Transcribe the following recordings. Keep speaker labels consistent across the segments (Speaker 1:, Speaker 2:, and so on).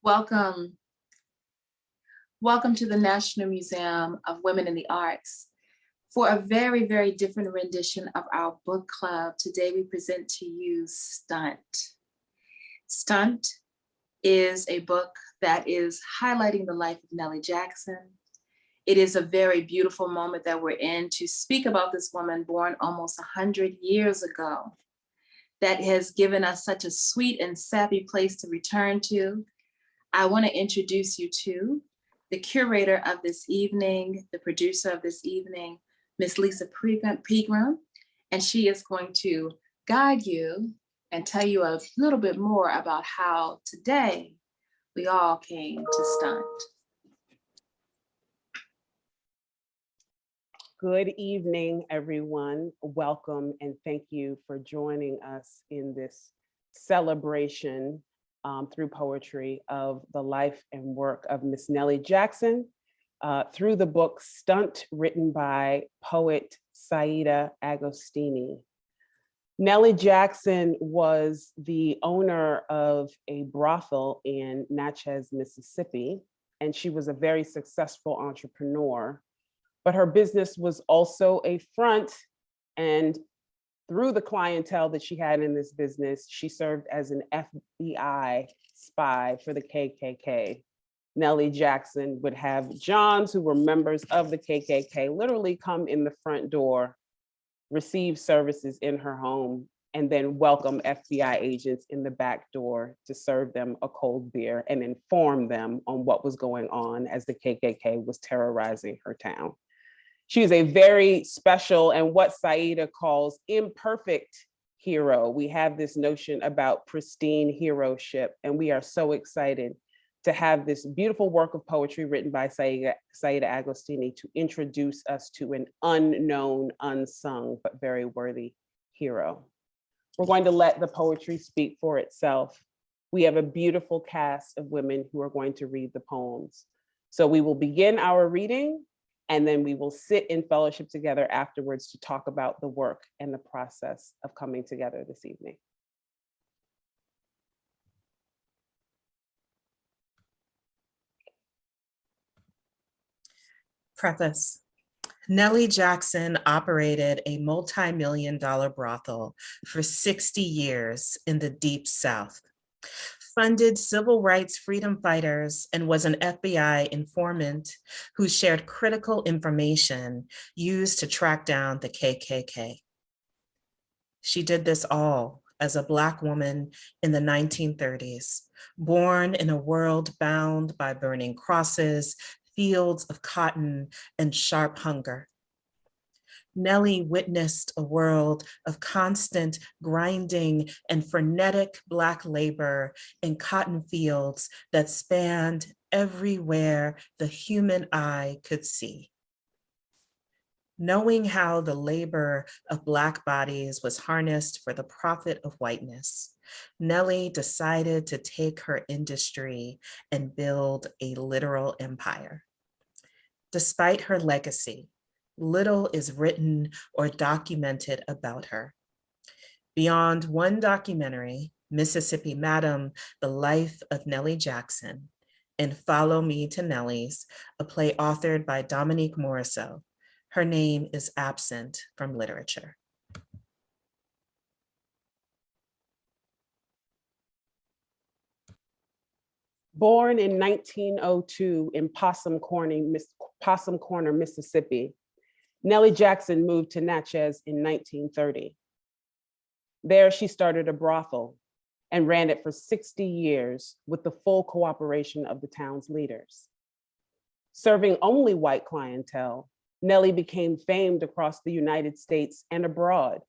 Speaker 1: Welcome. Welcome to the National Museum of Women in the Arts for a very, very different rendition of our book club. Today we present to you STUNT. STUNT is a book that is highlighting the life of Nellie Jackson. It is a very beautiful moment that we're in to speak about this woman born almost 100 years ago that has given us such a sweet and sappy place to return to. I want to introduce you to the curator of this evening, the producer of this evening, Miss Lisa Pegram, and she is going to guide you and tell you a little bit more about how today we all came to STUNT.
Speaker 2: Good evening, everyone. Welcome and thank you for joining us in this celebration through poetry of the life and work of Miss Nellie Jackson through the book STUNT, written by poet Saida Agostini. Nellie Jackson was the owner of a brothel in Natchez, Mississippi, and she was a very successful entrepreneur. But her business was also a front, and through the clientele that she had in this business, she served as an FBI spy for the KKK. Nellie Jackson would have Johns, who were members of the KKK, literally come in the front door, receive services in her home, and then welcome FBI agents in the back door to serve them a cold beer and inform them on what was going on as the KKK was terrorizing her town. She is a very special and what Saida calls imperfect hero. We have this notion about pristine heroship, and we are so excited to have this beautiful work of poetry written by Saida Agostini to introduce us to an unknown, unsung, but very worthy hero. We're going to let the poetry speak for itself. We have a beautiful cast of women who are going to read the poems. So we will begin our reading, and then we will sit in fellowship together afterwards to talk about the work and the process of coming together this evening.
Speaker 3: Preface. Nellie Jackson operated a multi-million-dollar brothel for 60 years in the Deep South, funded civil rights freedom fighters, and was an FBI informant who shared critical information used to track down the KKK. She did this all as a Black woman in the 1930s, born in a world bound by burning crosses, fields of cotton, and sharp hunger. Nellie witnessed a world of constant grinding and frenetic Black labor in cotton fields that spanned everywhere the human eye could see. Knowing how the labor of Black bodies was harnessed for the profit of whiteness, Nellie decided to take her industry and build a literal empire. Despite her legacy, little is written or documented about her. Beyond one documentary, Mississippi Madam, The Life of Nellie Jackson, and Follow Me to Nellie's, a play authored by Dominique Morisseau, her name is absent from literature.
Speaker 2: Born in 1902 in Possum Corner, Mississippi, Nellie Jackson moved to Natchez in 1930. There she started a brothel and ran it for 60 years with the full cooperation of the town's leaders. Serving only white clientele, Nellie became famed across the United States and abroad,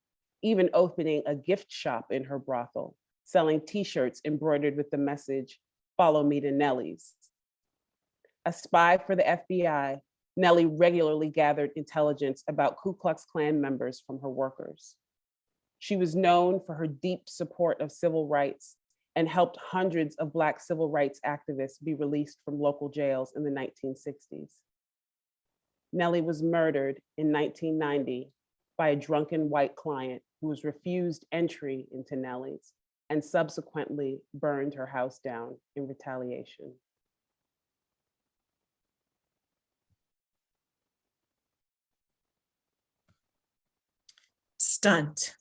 Speaker 2: even opening a gift shop in her brothel, selling t-shirts embroidered with the message, "Follow me to Nellie's." A spy for the FBI, Nellie regularly gathered intelligence about Ku Klux Klan members from her workers. She was known for her deep support of civil rights and helped hundreds of Black civil rights activists be released from local jails in the 1960s. Nellie was murdered in 1990 by a drunken white client who was refused entry into Nellie's and subsequently burned her house down in retaliation.
Speaker 3: Stunt.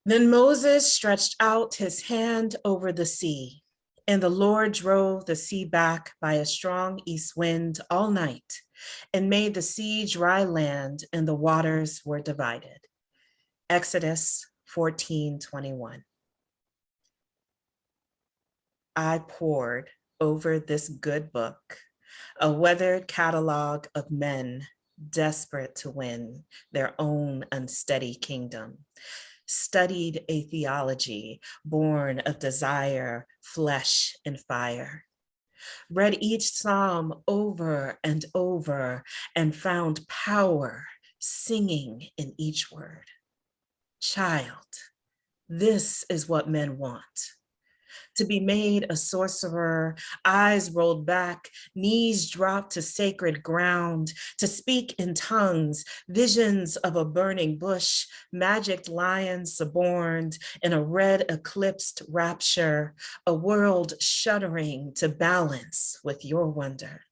Speaker 3: Then Moses stretched out his hand over the sea, and the Lord drove the sea back by a strong east wind all night and made the sea dry land, and the waters were divided. Exodus 14:21. I pored over this good book, a weathered catalog of men desperate to win their own unsteady kingdom, studied a theology born of desire, flesh, and fire, read each psalm over and over, and found power singing in each word. Child, this is what men want. To be made a sorcerer, eyes rolled back, knees dropped to sacred ground, to speak in tongues, visions of a burning bush, magicked lions suborned in a red eclipsed rapture, a world shuddering to balance with your wonder.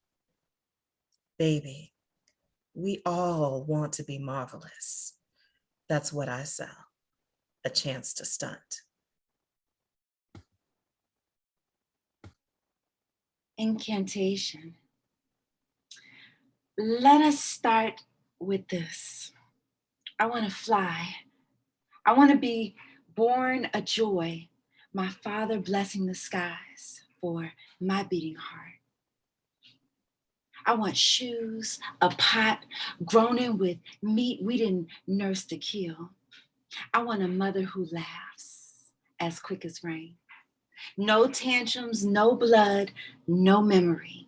Speaker 3: Baby, we all want to be marvelous. That's what I sell, a chance to stunt.
Speaker 1: Incantation. Let us start with this. I want to fly. I want to be born a joy, my Father blessing the skies for my beating heart. I want shoes, a pot groaning with meat we didn't nurse to kill. I want a mother who laughs as quick as rain. No tantrums, no blood, no memory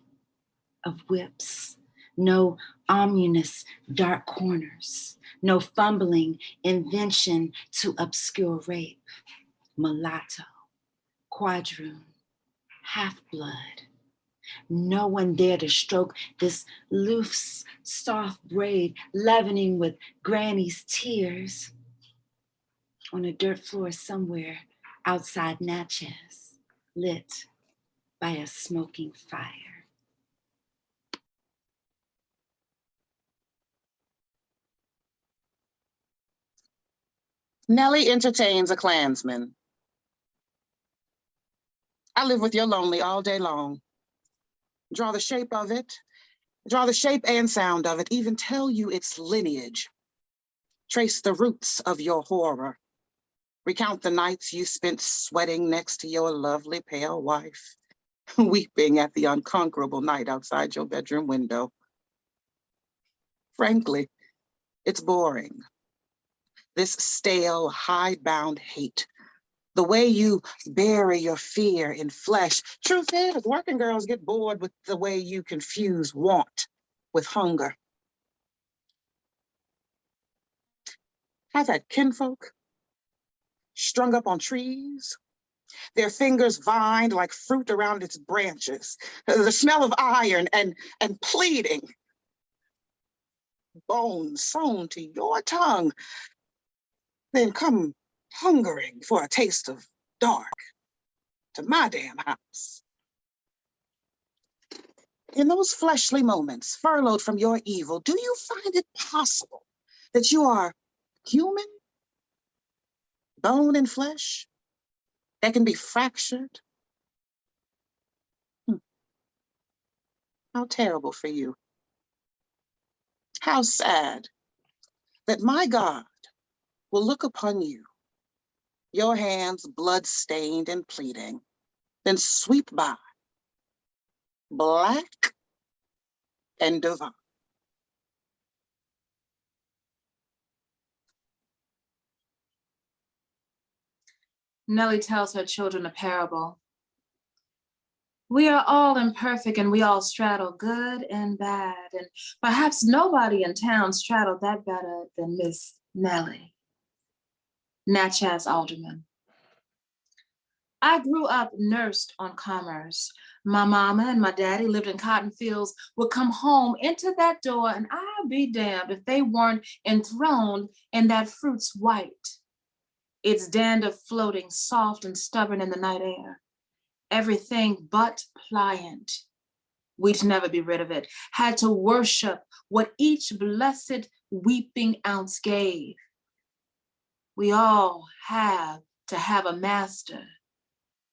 Speaker 1: of whips, no ominous dark corners, no fumbling invention to obscure rape, mulatto, quadroon, half-blood. No one dare to stroke this loose, soft braid, leavening with granny's tears on a dirt floor somewhere outside Natchez, lit by a smoking fire.
Speaker 4: Nellie entertains a Klansman. I live with your lonely all day long. Draw the shape of it, draw the shape and sound of it, even tell you its lineage. Trace the roots of your horror. Recount the nights you spent sweating next to your lovely pale wife, weeping at the unconquerable night outside your bedroom window. Frankly, it's boring. This stale, hidebound hate, the way you bury your fear in flesh. Truth is, working girls get bored with the way you confuse want with hunger. I've had kinfolk strung up on trees, their fingers vined like fruit around its branches, the smell of iron and pleading, bones sewn to your tongue, then come hungering for a taste of dark to my damn house. In those fleshly moments, furloughed from your evil, do you find it possible that you are human, bone and flesh, that can be fractured? How terrible for you. How sad that my God will look upon you, your hands blood-stained and pleading, then sweep by, black and divine.
Speaker 1: Nellie tells her children a parable. We are all imperfect and we all straddle good and bad, and perhaps nobody in town straddled that better than Miss Nellie, Natchez alderman. I grew up nursed on commerce. My mama and my daddy lived in cotton fields, would come home into that door, and I'd be damned if they weren't enthroned in that fruit's white. its dander floating soft and stubborn in the night air. Everything but pliant. We'd never be rid of it. Had to worship what each blessed weeping ounce gave. We all have to have a master.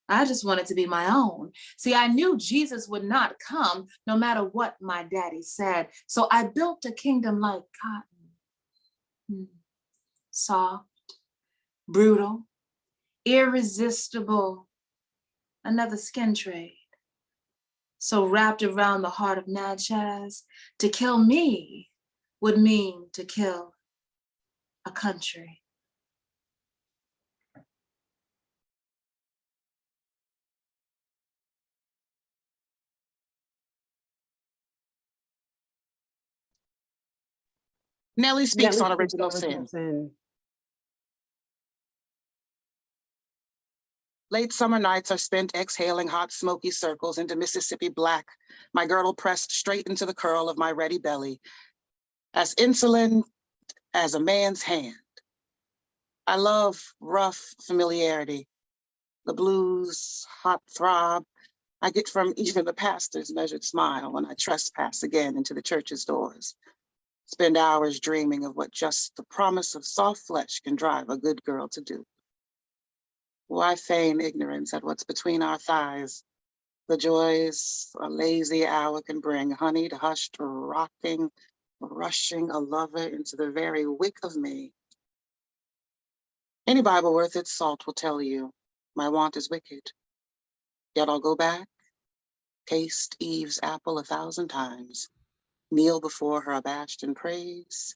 Speaker 1: I just wanted to be my own. See, I knew Jesus would not come no matter what my daddy said. So I built a kingdom like cotton. Soft, brutal, irresistible. Another skin trade. So wrapped around the heart of Natchez, to kill me would mean to kill a country.
Speaker 4: Nellie speaks on
Speaker 2: Nellie speaks
Speaker 4: original
Speaker 2: on original
Speaker 4: sin.
Speaker 2: sin.
Speaker 4: Late summer nights are spent exhaling hot, smoky circles into Mississippi black, my girdle pressed straight into the curl of my ready belly, as insolent as a man's hand. I love rough familiarity, the blues, hot throb I get from even the pastor's measured smile when I trespass again into the church's doors. Spend hours dreaming of what just the promise of soft flesh can drive a good girl to do. Why feign ignorance at what's between our thighs? The joys a lazy hour can bring, honeyed, hushed, rocking, rushing a lover into the very wick of me. Any Bible worth its salt will tell you, my want is wicked. Yet I'll go back, taste Eve's apple 1,000 times, kneel before her abashed in praise,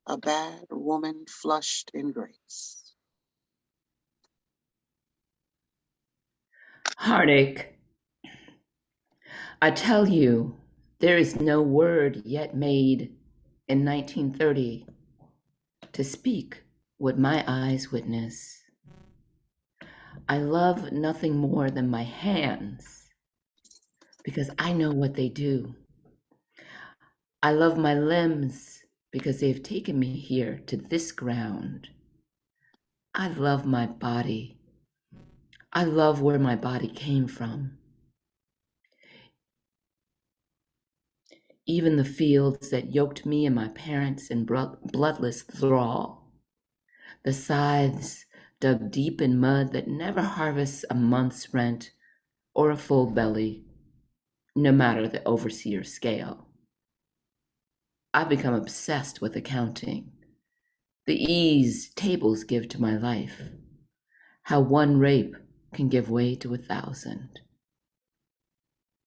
Speaker 4: a bad woman flushed in grace.
Speaker 5: Heartache. I tell you, there is no word yet made in 1930 to speak what my eyes witness. I love nothing more than my hands because I know what they do. I love my limbs because they've taken me here to this ground. I love my body. I love where my body came from. Even the fields that yoked me and my parents in bloodless thrall. The scythes dug deep in mud that never harvests a month's rent or a full belly, no matter the overseer's scale. I've become obsessed with accounting, the ease tables give to my life, how one rape can give way to 1,000.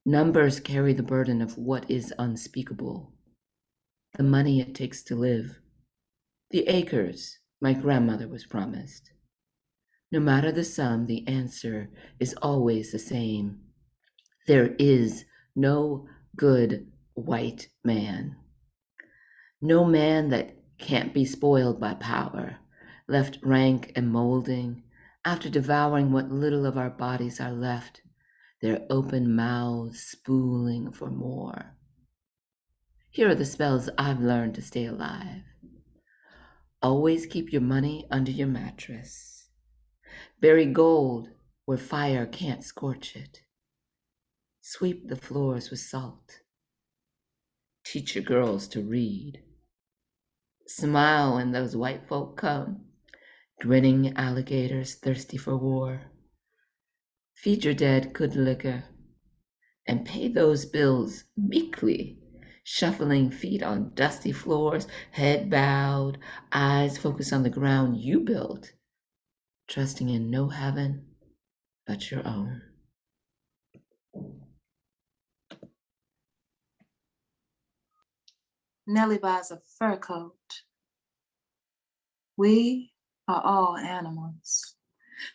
Speaker 5: Numbers carry the burden of what is unspeakable, the money it takes to live, the acres my grandmother was promised. No matter the sum, the answer is always the same. There is no good white man. No man that can't be spoiled by power, left rank and molding, after devouring what little of our bodies are left, their open mouths spooling for more. Here are the spells I've learned to stay alive. Always keep your money under your mattress. Bury gold where fire can't scorch it. Sweep the floors with salt. Teach your girls to read. Smile when those white folk come, grinning alligators thirsty for war. Feed your dead good liquor and pay those bills meekly, shuffling feet on dusty floors, head bowed, eyes focused on the ground you built, trusting in no heaven but your own.
Speaker 1: Nellie buys a fur coat. We are all animals.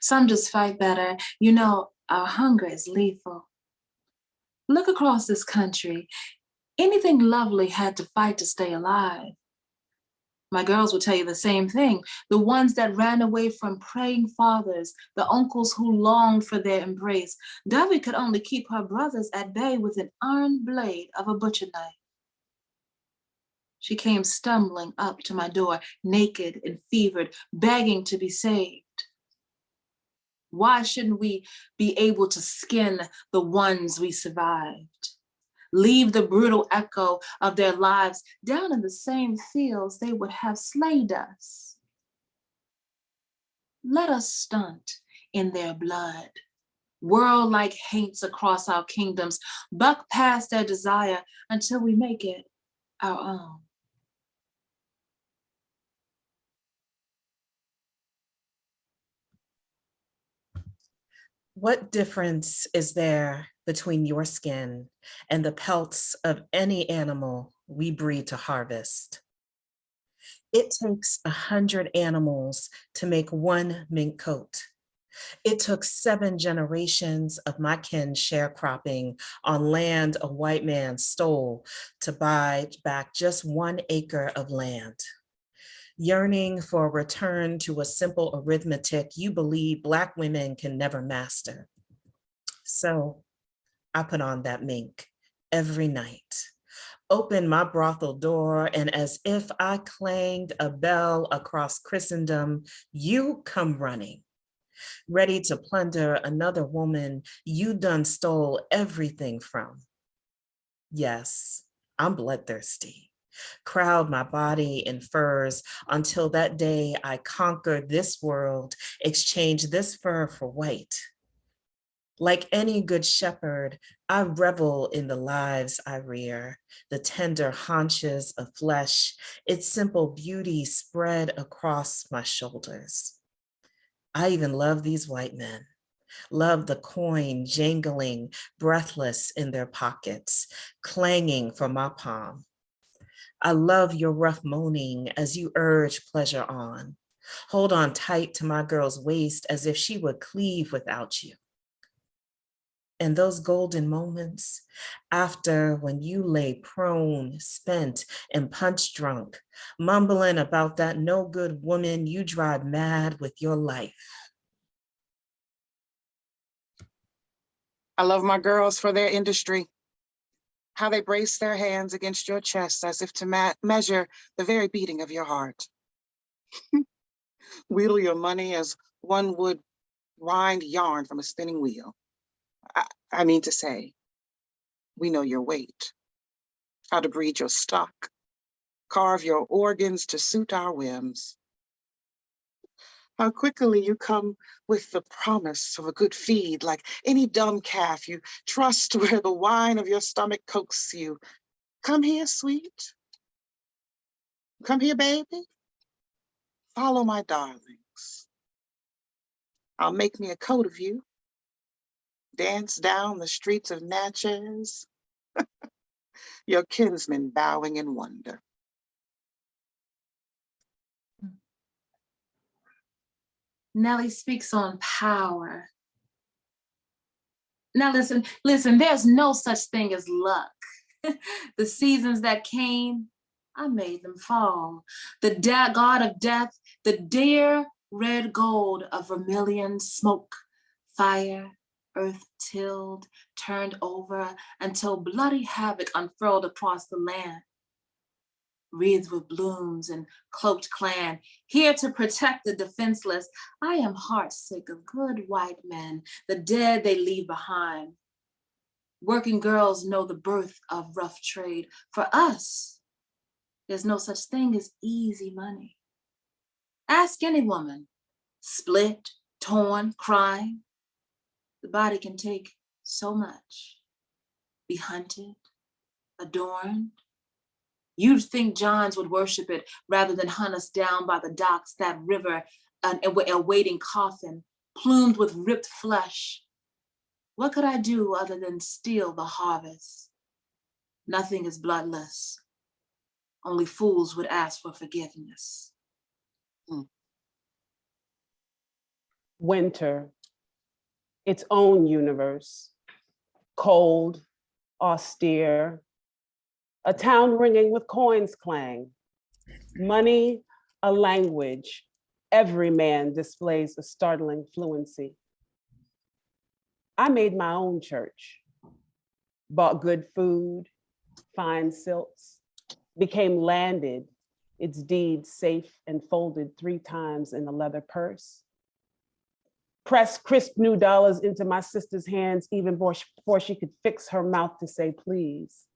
Speaker 1: Some just fight better. You know, our hunger is lethal. Look across this country. Anything lovely had to fight to stay alive. My girls will tell you the same thing. The ones that ran away from praying fathers, the uncles who longed for their embrace. Debbie could only keep her brothers at bay with an iron blade of a butcher knife. She came stumbling up to my door, naked and fevered, begging to be saved. Why shouldn't we be able to skin the ones we survived? Leave the brutal echo of their lives down in the same fields they would have slayed us. Let us stunt in their blood, whirl like haints across our kingdoms, buck past their desire until we make it our own.
Speaker 3: What difference is there between your skin and the pelts of any animal we breed to harvest? It takes 100 animals to make one mink coat. It took 7 generations of my kin sharecropping on land a white man stole to buy back just 1 acre of land. Yearning for a return to a simple arithmetic you believe Black women can never master. So I put on that mink every night, opened my brothel door, and as if I clanged a bell across Christendom, you come running, ready to plunder another woman you done stole everything from. Yes, I'm bloodthirsty. Crowd my body in furs until that day I conquer this world, exchange this fur for white. Like any good shepherd, I revel in the lives I rear, the tender haunches of flesh, its simple beauty spread across my shoulders. I even love these white men, love the coin jangling, breathless in their pockets, clanging from my palm. I love your rough moaning as you urge pleasure on. Hold on tight to my girl's waist as if she would cleave without you. And those golden moments after, when you lay prone, spent and punch drunk, mumbling about that no good woman you drive mad with your life.
Speaker 4: I love my girls for their industry, how they brace their hands against your chest as if to measure the very beating of your heart. Wheedle your money as one would wind yarn from a spinning wheel. I mean to say, we know your weight, how to breed your stock, carve your organs to suit our whims. How quickly you come with the promise of a good feed, like any dumb calf you trust where the wine of your stomach coaxes you. Come here, sweet. Come here, baby. Follow my darlings. I'll make me a coat of you. Dance down the streets of Natchez, your kinsmen bowing in wonder.
Speaker 1: Nellie speaks on power. Now listen, there's no such thing as luck. The seasons that came, I made them fall. The god of death, the dear red gold of vermilion smoke, fire, earth tilled, turned over until bloody havoc unfurled across the land. Wreathed with blooms and cloaked clan, here to protect the defenseless. I am heartsick of good white men, the dead they leave behind. Working girls know the birth of rough trade. For us, there's no such thing as easy money. Ask any woman, split, torn, crying. The body can take so much. Be hunted, adorned. You'd think Johns would worship it rather than hunt us down by the docks, that river, a waiting coffin, plumed with ripped flesh. What could I do other than steal the harvest? Nothing is bloodless. Only fools would ask for forgiveness.
Speaker 2: Winter, its own universe, cold, austere, a town ringing with coins clang, money, a language, every man displays a startling fluency. I made my own church, bought good food, fine silks, became landed, its deeds safe and folded 3 times in a leather purse. pressed crisp new dollars into my sister's hands even before she could fix her mouth to say please.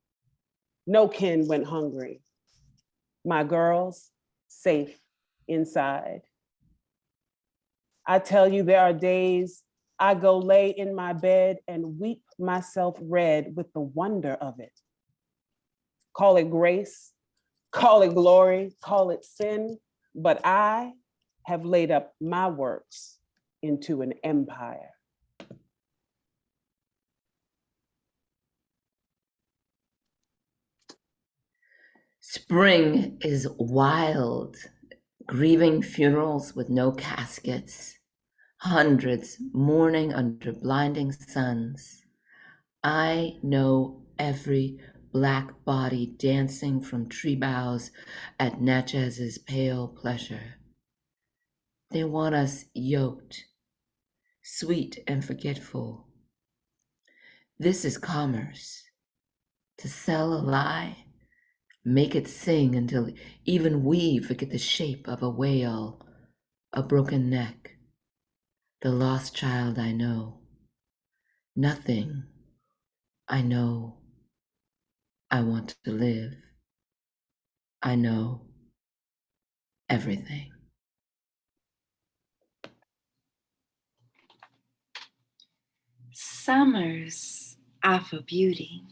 Speaker 2: No kin went hungry. My girls, safe inside. I tell you, there are days I go lay in my bed and weep myself red with the wonder of it. Call it grace, call it glory, call it sin, but I have laid up my works into an empire.
Speaker 5: Spring is wild, grieving funerals with no caskets, hundreds mourning under blinding suns. I know every black body dancing from tree boughs at Natchez' pale pleasure. They want us yoked, sweet and forgetful. This is commerce. To sell a lie, make it sing until even we forget the shape of a whale, a broken neck, the lost child I know. Nothing I know. I want to live. I know everything.
Speaker 6: Summers are for beauty.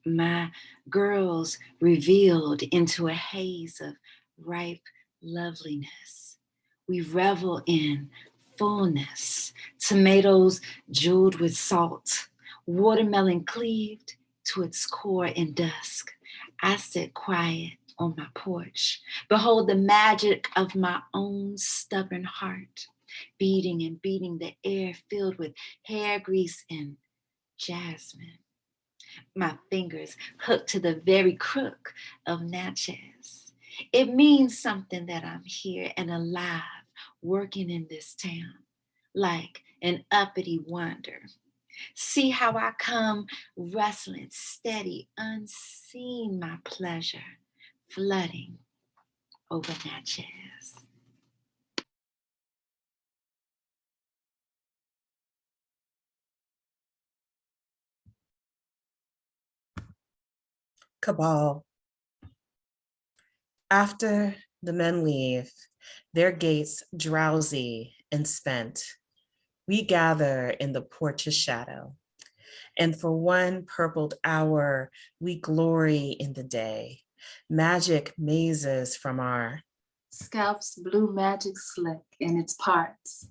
Speaker 6: My girls revealed into a haze of ripe loveliness. We revel in fullness, tomatoes jeweled with salt, watermelon cleaved to its core in dusk. I sit quiet on my porch, behold the magic of my own stubborn heart, beating and beating the air filled with hair grease and jasmine. My fingers hooked to the very crook of Natchez. It means something that I'm here and alive, working in this town, like an uppity wonder. See how I come rustling, steady, unseen, my pleasure, flooding over Natchez.
Speaker 3: Cabal. After the men leave, their gates drowsy and spent, we gather in the porch's shadow. And for one purpled hour, we glory in the day. Magic mazes from our
Speaker 1: Scalp's blue magic slick in its parts.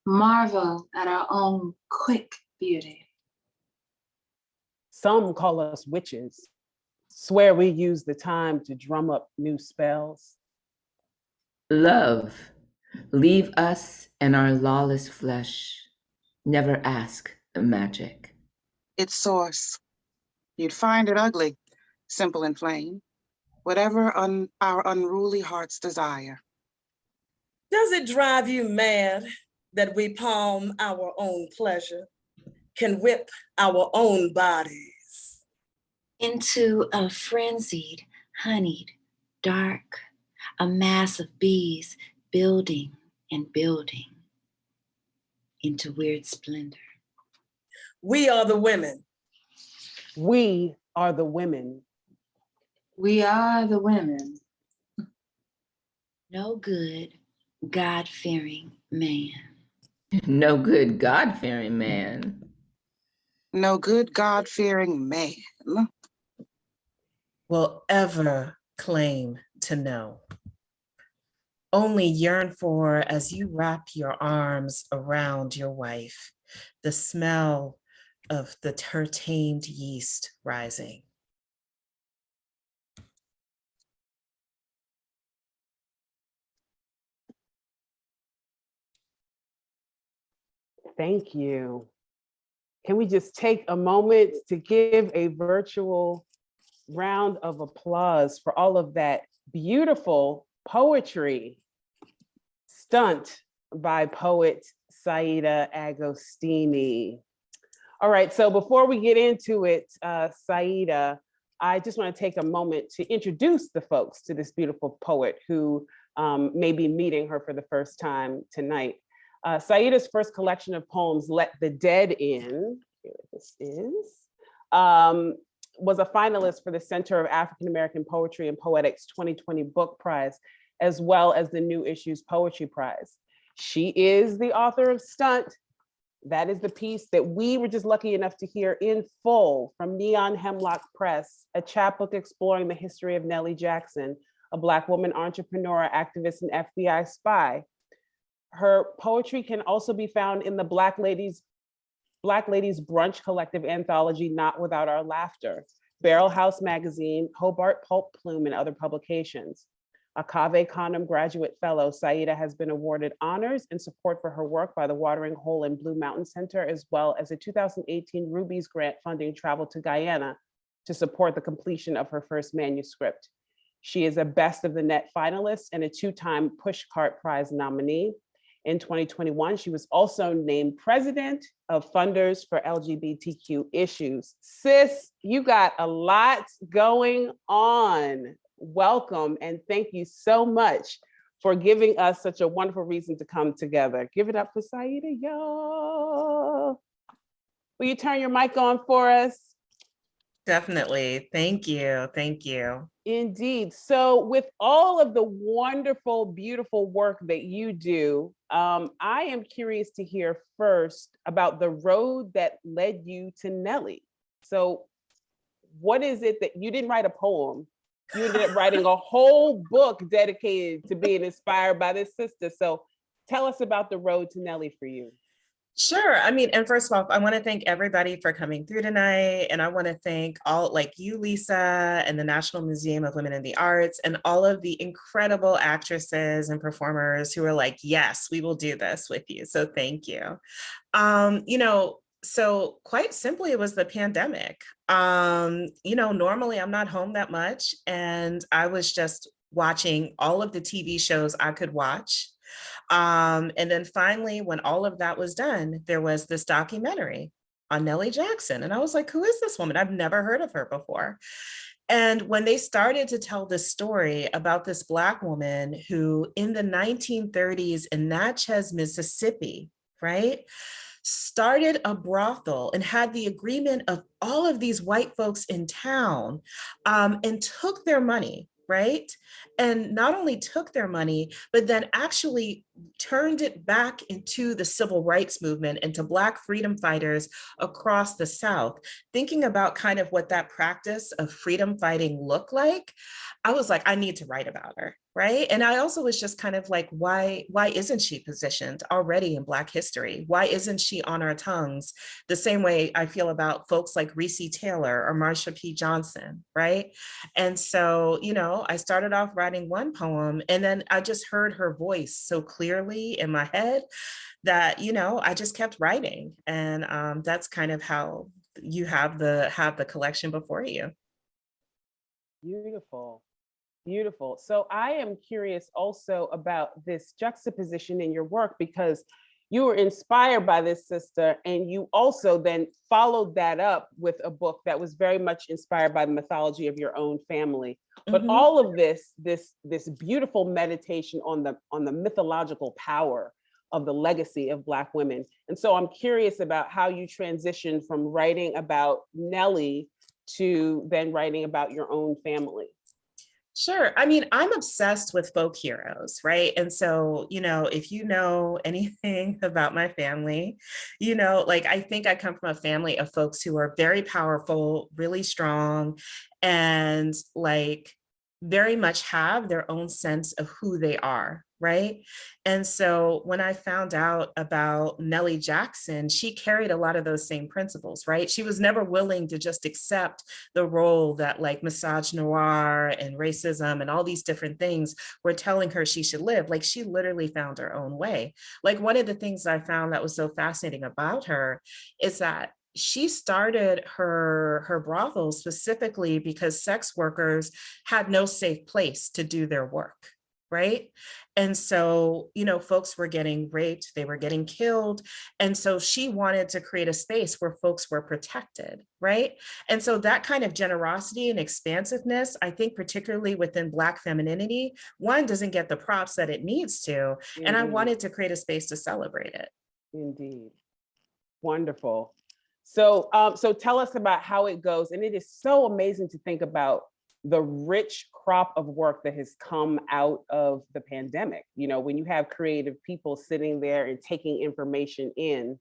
Speaker 1: Marvel at our own quick beauty.
Speaker 2: Some call us witches, swear we use the time to drum up new spells.
Speaker 5: Love, leave us and our lawless flesh. Never ask the magic.
Speaker 4: Its source. You'd find it ugly, simple and plain. Whatever our unruly hearts desire.
Speaker 7: Does it drive you mad that we palm our own pleasure, can whip our own bodies
Speaker 6: into a frenzied, honeyed, dark, a mass of bees building and building into weird splendor?
Speaker 7: We are the women.
Speaker 2: We are the women.
Speaker 1: We are the women.
Speaker 6: No good, God-fearing man.
Speaker 5: No good God-fearing man.
Speaker 4: No good God-fearing man
Speaker 3: will ever claim to know. Only yearn for as you wrap your arms around your wife, the smell of her tamed yeast rising.
Speaker 2: Thank you. Can we just take a moment to give a virtual round of applause for all of that beautiful poetry? Stunt by poet Saida Agostini. All right, so before we get into it, Saida, I just want to take a moment to introduce the folks to this beautiful poet who may be meeting her for the first time tonight. Saida's first collection of poems, Let the Dead In, here this is, was a finalist for the Center of African American Poetry and Poetics 2020 Book Prize, as well as the New Issues Poetry Prize. She is the author of STUNT. That is the piece that we were just lucky enough to hear in full from Neon Hemlock Press, a chapbook exploring the history of Nellie Jackson, a Black woman entrepreneur, activist, and FBI spy. Her poetry can also be found in the Black Ladies Brunch Collective anthology, Not Without Our Laughter, Barrel House Magazine, Hobart Pulp Plume, and other publications. A Cave Condom graduate fellow, Saida has been awarded honors and support for her work by the Watering Hole and Blue Mountain Center, as well as a 2018 Ruby's Grant funding travel to Guyana to support the completion of her first manuscript. She is a Best of the Net finalist and a two-time Pushcart Prize nominee. In 2021, she was also named president of Funders for LGBTQ Issues. Sis, you got a lot going on. Welcome, and thank you so much for giving us such a wonderful reason to come together. Give it up for Saida, y'all. Will you turn your mic on for us?
Speaker 3: Definitely. Thank you. Thank you.
Speaker 2: Indeed. So with all of the wonderful, beautiful work that you do, I am curious to hear first about the road that led you to Nellie. So what is it that you didn't write a poem? You ended up writing a whole book dedicated to being inspired by this sister. So tell us about the road to Nellie for you.
Speaker 3: Sure. I mean, and first of all, I want to thank everybody for coming through tonight. And I want to thank all, like you, Lisa, and the National Museum of Women in the Arts, and all of the incredible actresses and performers who are like, yes, we will do this with you. So thank you. So quite simply, it was the pandemic. Normally I'm not home that much, and I was just watching all of the TV shows I could watch. And then finally, when all of that was done, there was this documentary on Nellie Jackson. And I was like, who is this woman? I've never heard of her before. And when they started to tell this story about this Black woman who in the 1930s in Natchez, Mississippi, right, started a brothel and had the agreement of all of these white folks in town, and took their money, right? And not only took their money, but then actually turned it back into the civil rights movement, into Black freedom fighters across the South. Thinking about kind of what that practice of freedom fighting looked like, I was like, I need to write about her, right? And I also was just kind of like, why isn't she positioned already in Black history? Why isn't she on our tongues the same way I feel about folks like Recy Taylor or Marsha P. Johnson, right? And so, I started off writing one poem, and then I just heard her voice so clearly in my head that, I just kept writing. And that's kind of how you have the collection before you.
Speaker 2: Beautiful. Beautiful. So I am curious also about this juxtaposition in your work, because you were inspired by this sister, and you also then followed that up with a book that was very much inspired by the mythology of your own family. But all of this beautiful meditation on the mythological power of the legacy of Black women. And so I'm curious about how you transitioned from writing about Nellie to then writing about your own family.
Speaker 3: Sure. I mean, I'm obsessed with folk heroes, right? And so, if you know anything about my family, I think I come from a family of folks who are very powerful, really strong, and very much have their own sense of who they are, right? And so when I found out about Nellie Jackson, she carried a lot of those same principles, right? She was never willing to just accept the role that misogynoir and racism and all these different things were telling her she should live. She literally found her own way. One of the things I found that was so fascinating about her is that she started her brothel specifically because sex workers had no safe place to do their work, right? And so, you know, folks were getting raped, they were getting killed. And so she wanted to create a space where folks were protected, right? And so that kind of generosity and expansiveness, I think, particularly within Black femininity, one, doesn't get the props that it needs to. And I
Speaker 2: Indeed.
Speaker 3: wanted to create a space to celebrate it.
Speaker 2: Indeed. Wonderful. So, so tell us about how it goes. And it is so amazing to think about the rich crop of work that has come out of the pandemic. You know, when you have creative people sitting there and taking information in,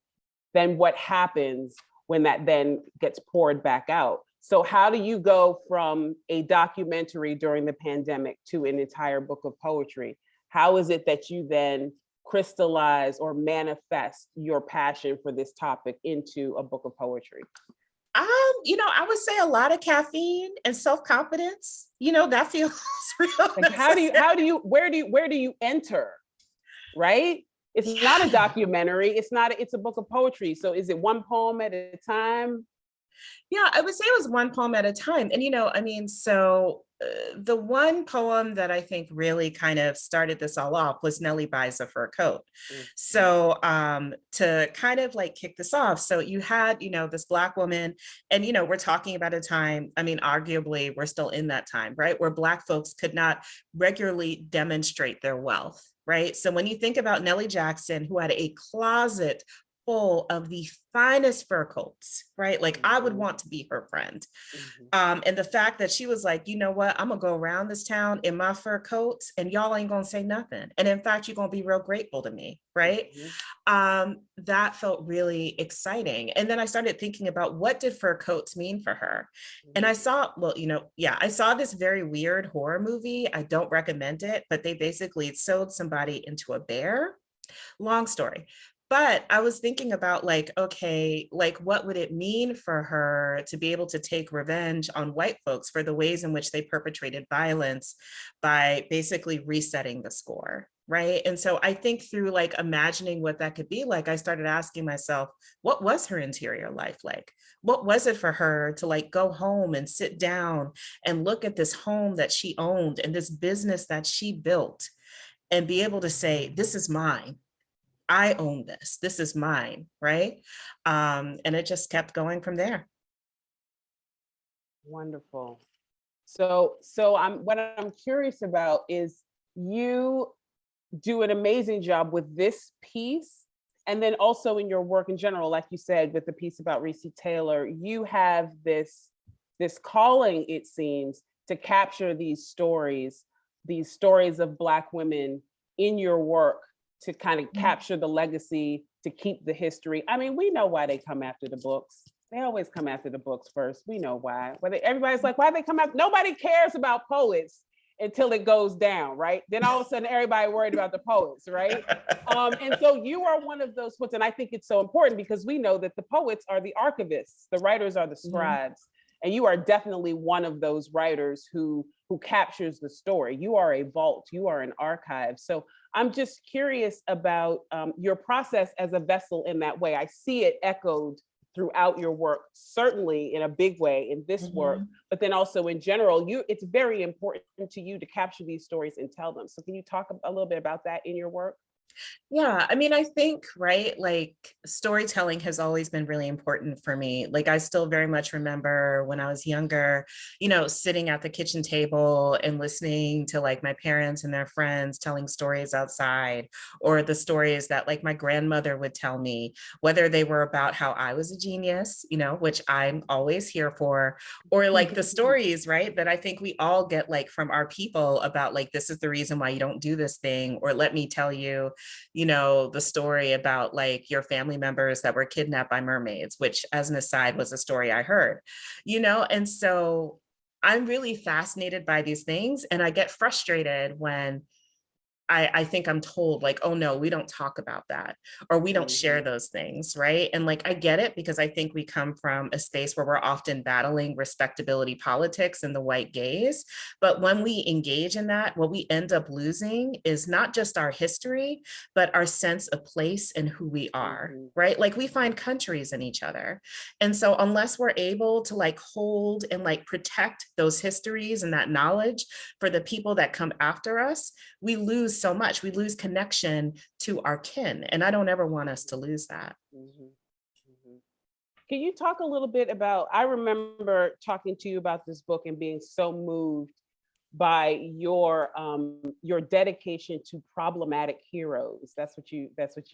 Speaker 2: then what happens when that then gets poured back out? So how do you go from a documentary during the pandemic to an entire book of poetry? How is it that you then crystallize or manifest your passion for this topic into a book of poetry?
Speaker 3: You know, I would say a lot of caffeine and self-confidence. You know, that feels real.
Speaker 2: Like where do you enter? Right? It's not a documentary. It's a book of poetry. So is it one poem at a time?
Speaker 3: Yeah, I would say it was one poem at a time. And, you know, I mean, so the one poem that I think really kind of started this all off was Nellie Buys a Fur Coat.
Speaker 2: Mhm.
Speaker 3: So to kind of like kick this off, so you had, you know, this Black woman, and, you know, we're talking about a time, I mean, arguably we're still in that time, right? Where Black folks could not regularly demonstrate their wealth, right? So when you think about Nellie Jackson, who had a closet full of the finest fur coats, right? Like I would want to be her friend. And the fact that she was like, you know what, I'm gonna go around this town in my fur coats and y'all ain't gonna say nothing. And in fact, you're gonna be real grateful to me, right? That felt really exciting. And then I started thinking about what did fur coats mean for her? And I saw, well, you know, yeah, I saw this very weird horror movie. I don't recommend it, but they basically sewed somebody into a bear. Long story. But I was thinking about like, okay, like what would it mean for her to be able to take revenge on white folks for the ways in which they perpetrated violence by basically resetting the score, right? And so I think through like imagining what that could be like, I started asking myself, what was her interior life like? What was it for her to like go home and sit down and look at this home that she owned and this business that she built and be able to say, this is mine. I own this. This is mine, right? And it just kept going from there.
Speaker 2: Wonderful. So what I'm curious about is you do an amazing job with this piece, and then also in your work in general, like you said, with the piece about Reese Taylor, you have this calling, it seems, to capture these stories of Black women in your work, to kind of capture the legacy, to keep the history. I mean, we know why they come after the books. They always come after the books first. We know why. Everybody's like, why they come after? Nobody cares about poets until it goes down, right? Then all of a sudden, everybody worried about the poets, right? And so you are one of those poets, and I think it's so important because we know that the poets are the archivists, the writers are the scribes, and you are definitely one of those writers who captures the story. You are a vault, you are an archive. So I'm just curious about your process as a vessel in that way. I see it echoed throughout your work, certainly in a big way in this work, but then also in general, it's very important to you to capture these stories and tell them. So can you talk a little bit about that in your work?
Speaker 3: Yeah, I mean, I think, right, like storytelling has always been really important for me. Like I still very much remember when I was younger, you know, sitting at the kitchen table and listening to like my parents and their friends telling stories outside, or the stories that like my grandmother would tell me, whether they were about how I was a genius, you know, which I'm always here for, or like the stories, right, that I think we all get like from our people about like, this is the reason why you don't do this thing, or let me tell you, you know, the story about like your family members that were kidnapped by mermaids, which as an aside was a story I heard, you know? And so I'm really fascinated by these things, and I get frustrated when I think I'm told like, oh no, we don't talk about that, or we don't share those things, right? And like, I get it, because I think we come from a space where we're often battling respectability politics and the white gaze. But when we engage in that, what we end up losing is not just our history, but our sense of place and who we are, right? Like we find countries in each other. And so unless we're able to like hold and like protect those histories and that knowledge for the people that come after us, we lose so much. We lose connection to our kin. And I don't ever want us to lose that.
Speaker 2: Can you talk a little bit about, I remember talking to you about this book and being so moved by your dedication to problematic heroes. That's what you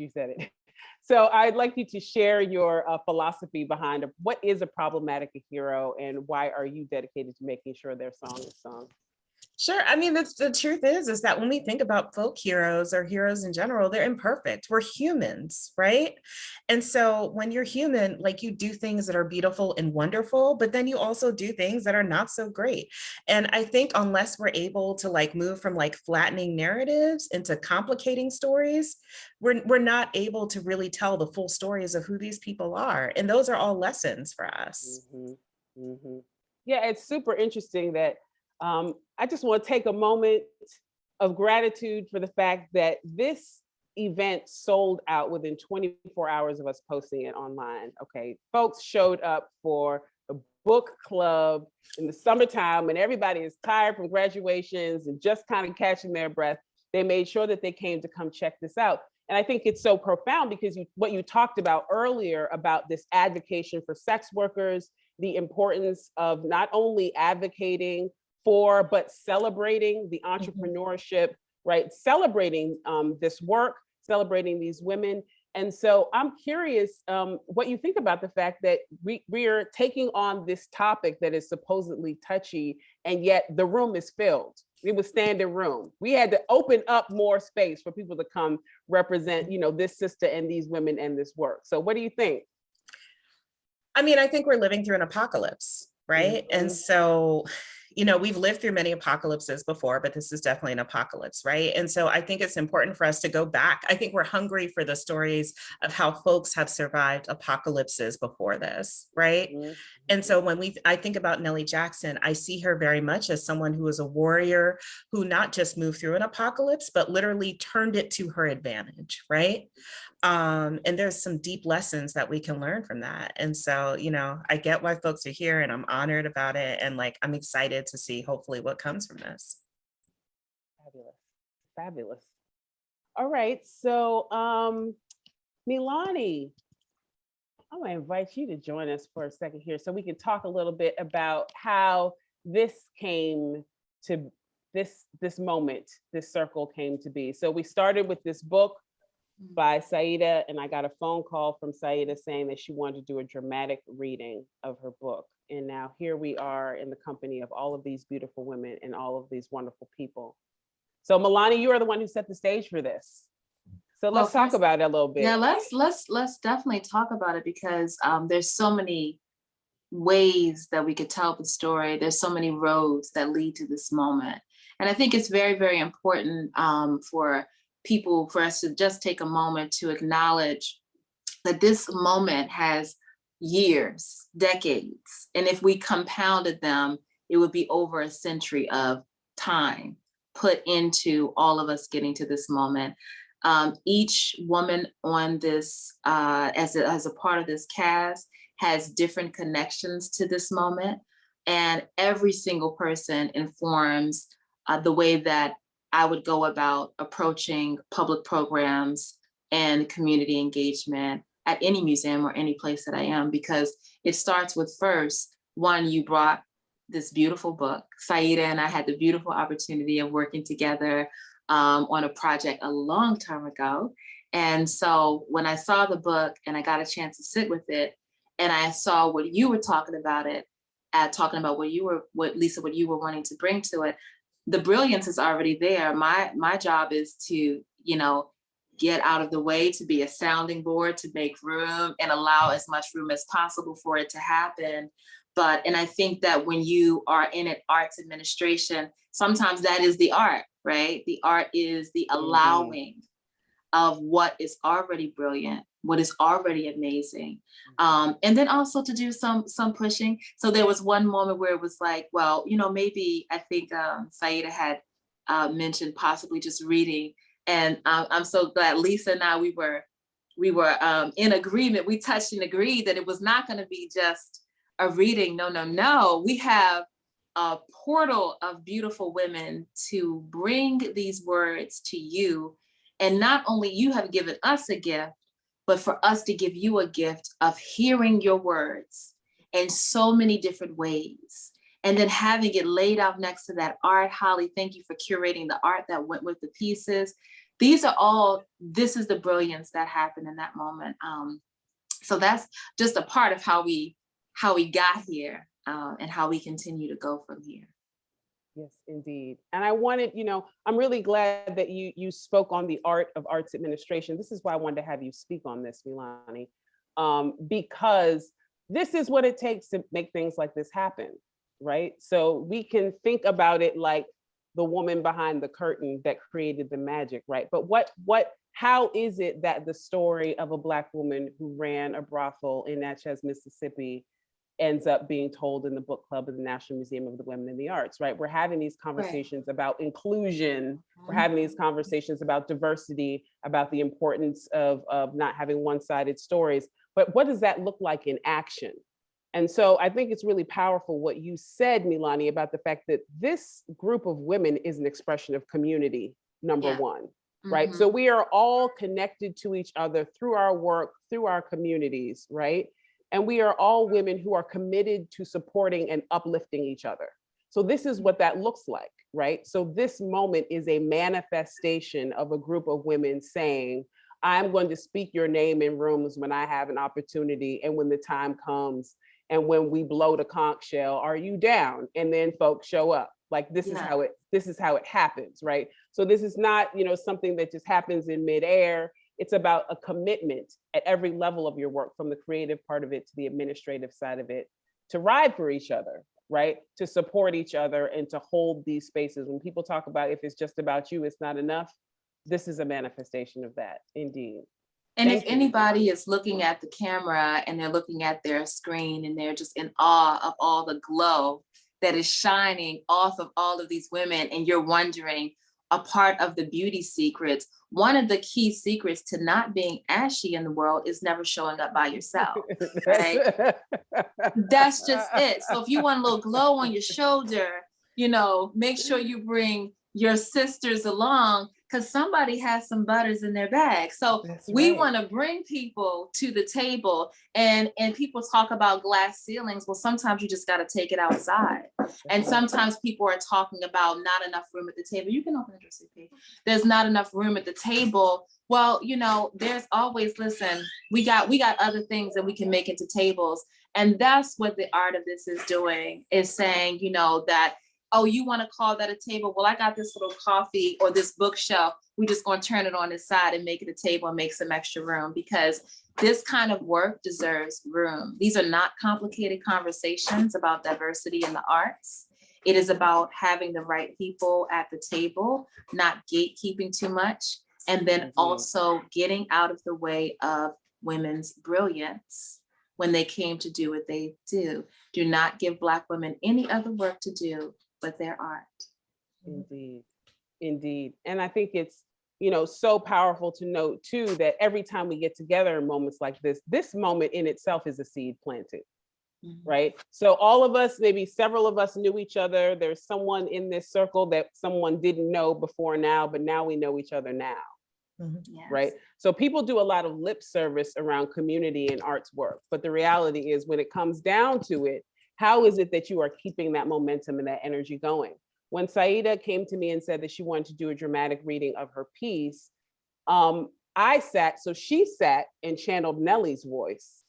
Speaker 2: said it. So I'd like you to share your philosophy behind what is a problematic hero, and why are you dedicated to making sure their song is sung?
Speaker 3: Sure. I mean, the truth is that when we think about folk heroes or heroes in general, they're imperfect. We're humans, right? And so when you're human, like you do things that are beautiful and wonderful, but then you also do things that are not so great. And I think unless we're able to like move from like flattening narratives into complicating stories, we're not able to really tell the full stories of who these people are. And those are all lessons for us.
Speaker 2: Yeah, it's super interesting that I just want to take a moment of gratitude for the fact that this event sold out within 24 hours of us posting it online. Okay, folks showed up for a book club in the summertime when everybody is tired from graduations and just kind of catching their breath. They made sure that they came to come check this out. And I think it's so profound because what you talked about earlier about this advocacy for sex workers, the importance of not only advocating for, but celebrating the entrepreneurship, right? Celebrating this work, celebrating these women. And so I'm curious what you think about the fact that we are taking on this topic that is supposedly touchy, and yet the room is filled. It was standing room. We had to open up more space for people to come represent, this sister and these women and this work. So what do you think?
Speaker 3: I mean, I think we're living through an apocalypse, right? And so, we've lived through many apocalypses before, but this is definitely an apocalypse, right? And so I think it's important for us to go back. I think we're hungry for the stories of how folks have survived apocalypses before this, right? And so when I think about Nellie Jackson, I see her very much as someone who is a warrior who not just moved through an apocalypse, but literally turned it to her advantage, right? And there's some deep lessons that we can learn from that. And so, I get why folks are here, and I'm honored about it. And like, I'm excited to see hopefully what comes from this.
Speaker 2: Fabulous. All right. So, Melani, I'm gonna invite you to join us for a second here so we can talk a little bit about how this came to this moment, this circle came to be. So we started with this book by Saida, and I got a phone call from Saida saying that she wanted to do a dramatic reading of her book. And now here we are in the company of all of these beautiful women and all of these wonderful people. So Melani, you are the one who set the stage for this. So let's talk about it a little bit.
Speaker 1: Yeah, let's definitely talk about it, because there's so many ways that we could tell the story. There's so many roads that lead to this moment. And I think it's very, very important for us to just take a moment to acknowledge that this moment has years, decades. And if we compounded them, it would be over a century of time put into all of us getting to this moment. Each woman on this, as a part of this cast, has different connections to this moment. And every single person informs the way that I would go about approaching public programs and community engagement at any museum or any place that I am, because it starts with first, one, you brought this beautiful book. Saida and I had the beautiful opportunity of working together on a project a long time ago. And so when I saw the book and I got a chance to sit with it, and I saw what you were talking about what you were wanting to bring to it, the brilliance is already there. My job is to, get out of the way, to be a sounding board, to make room and allow as much room as possible for it to happen. And I think that when you are in an arts administration, sometimes that is the art, right? The art is the allowing of what is already brilliant, what is already amazing. And then also to do some pushing. So there was one moment where it was like, well, you know, maybe I think Saida had mentioned possibly just reading. And I'm so glad Lisa and I, we were in agreement. We touched and agreed that it was not going to be just a reading. No. We have a portal of beautiful women to bring these words to you. And not only you have given us a gift, but for us to give you a gift of hearing your words in so many different ways. And then having it laid out next to that art. Holly, thank you for curating the art that went with the pieces. This is the brilliance that happened in that moment. So that's just a part of how we got here and how we continue to go from here.
Speaker 2: Yes, indeed. And I wanted, I'm really glad that you spoke on the art of arts administration. This is why I wanted to have you speak on this, Melani, because this is what it takes to make things like this happen, right? So we can think about it like the woman behind the curtain that created the magic, right? But how is it that the story of a Black woman who ran a brothel in Natchez, Mississippi, ends up being told in the book club of the National Museum of the Women in the Arts, right? We're having these conversations about inclusion. We're having these conversations about diversity, about the importance of not having one-sided stories. But what does that look like in action? And so I think it's really powerful what you said, Melani, about the fact that this group of women is an expression of community, number one, right? So we are all connected to each other through our work, through our communities, right? And we are all women who are committed to supporting and uplifting each other. So this is what that looks like, right? So this moment is a manifestation of a group of women saying, I'm going to speak your name in rooms when I have an opportunity and when the time comes. And when we blow the conch shell, are you down? And then folks show up. Like this is how it happens, right? So this is not, something that just happens in midair. It's about a commitment at every level of your work, from the creative part of it to the administrative side of it, to ride for each other, right? To support each other and to hold these spaces. When people talk about if it's just about you, it's not enough. This is a manifestation of that, indeed.
Speaker 1: And if anybody is looking at the camera and they're looking at their screen and they're just in awe of all the glow that is shining off of all of these women, and you're wondering, a part of the beauty secrets, one of the key secrets to not being ashy in the world is never showing up by yourself, right? That's just it. So if you want a little glow on your shoulder, make sure you bring your sisters along, because somebody has some butters in their bag. So we want to bring people to the table, and people talk about glass ceilings. Well, sometimes you just got to take it outside. And sometimes people are talking about not enough room at the table. You can open the dressing page. There's not enough room at the table. Well, there's always, listen, we got other things that we can make into tables. And that's what the art of this is doing, is saying, that, oh, you want to call that a table? Well, I got this little coffee or this bookshelf. We're just going to turn it on its side and make it a table and make some extra room, because this kind of work deserves room. These are not complicated conversations about diversity in the arts. It is about having the right people at the table, not gatekeeping too much, and then also getting out of the way of women's brilliance when they came to do what they do. Do not give Black women any other work to do but their art.
Speaker 2: Indeed. And I think it's, so powerful to note too, that every time we get together in moments like this moment in itself is a seed planted, right? So all of us, maybe several of us knew each other. There's someone in this circle that someone didn't know before now, but now we know each other now.
Speaker 1: Yes.
Speaker 2: Right? So people do a lot of lip service around community and arts work, but the reality is, when it comes down to it, how is it that you are keeping that momentum and that energy going? When Saida came to me and said that she wanted to do a dramatic reading of her piece, she sat and channeled Nellie's voice.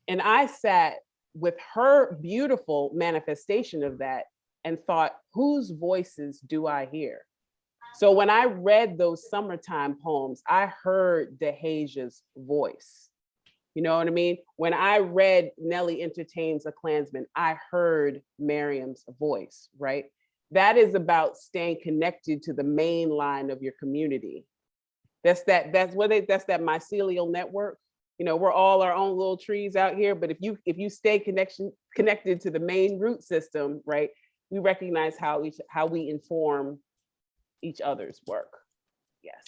Speaker 2: And I sat with her beautiful manifestation of that and thought, whose voices do I hear? So when I read those summertime poems, I heard Dehejia's voice. You know what I mean? When I read Nellie Entertains a Klansman, I heard Maryam's voice, right? That is about staying connected to the main line of your community. That's that mycelial network. You know, we're all our own little trees out here, but if you stay connected to the main root system, right, we recognize how we inform each other's work. Yes.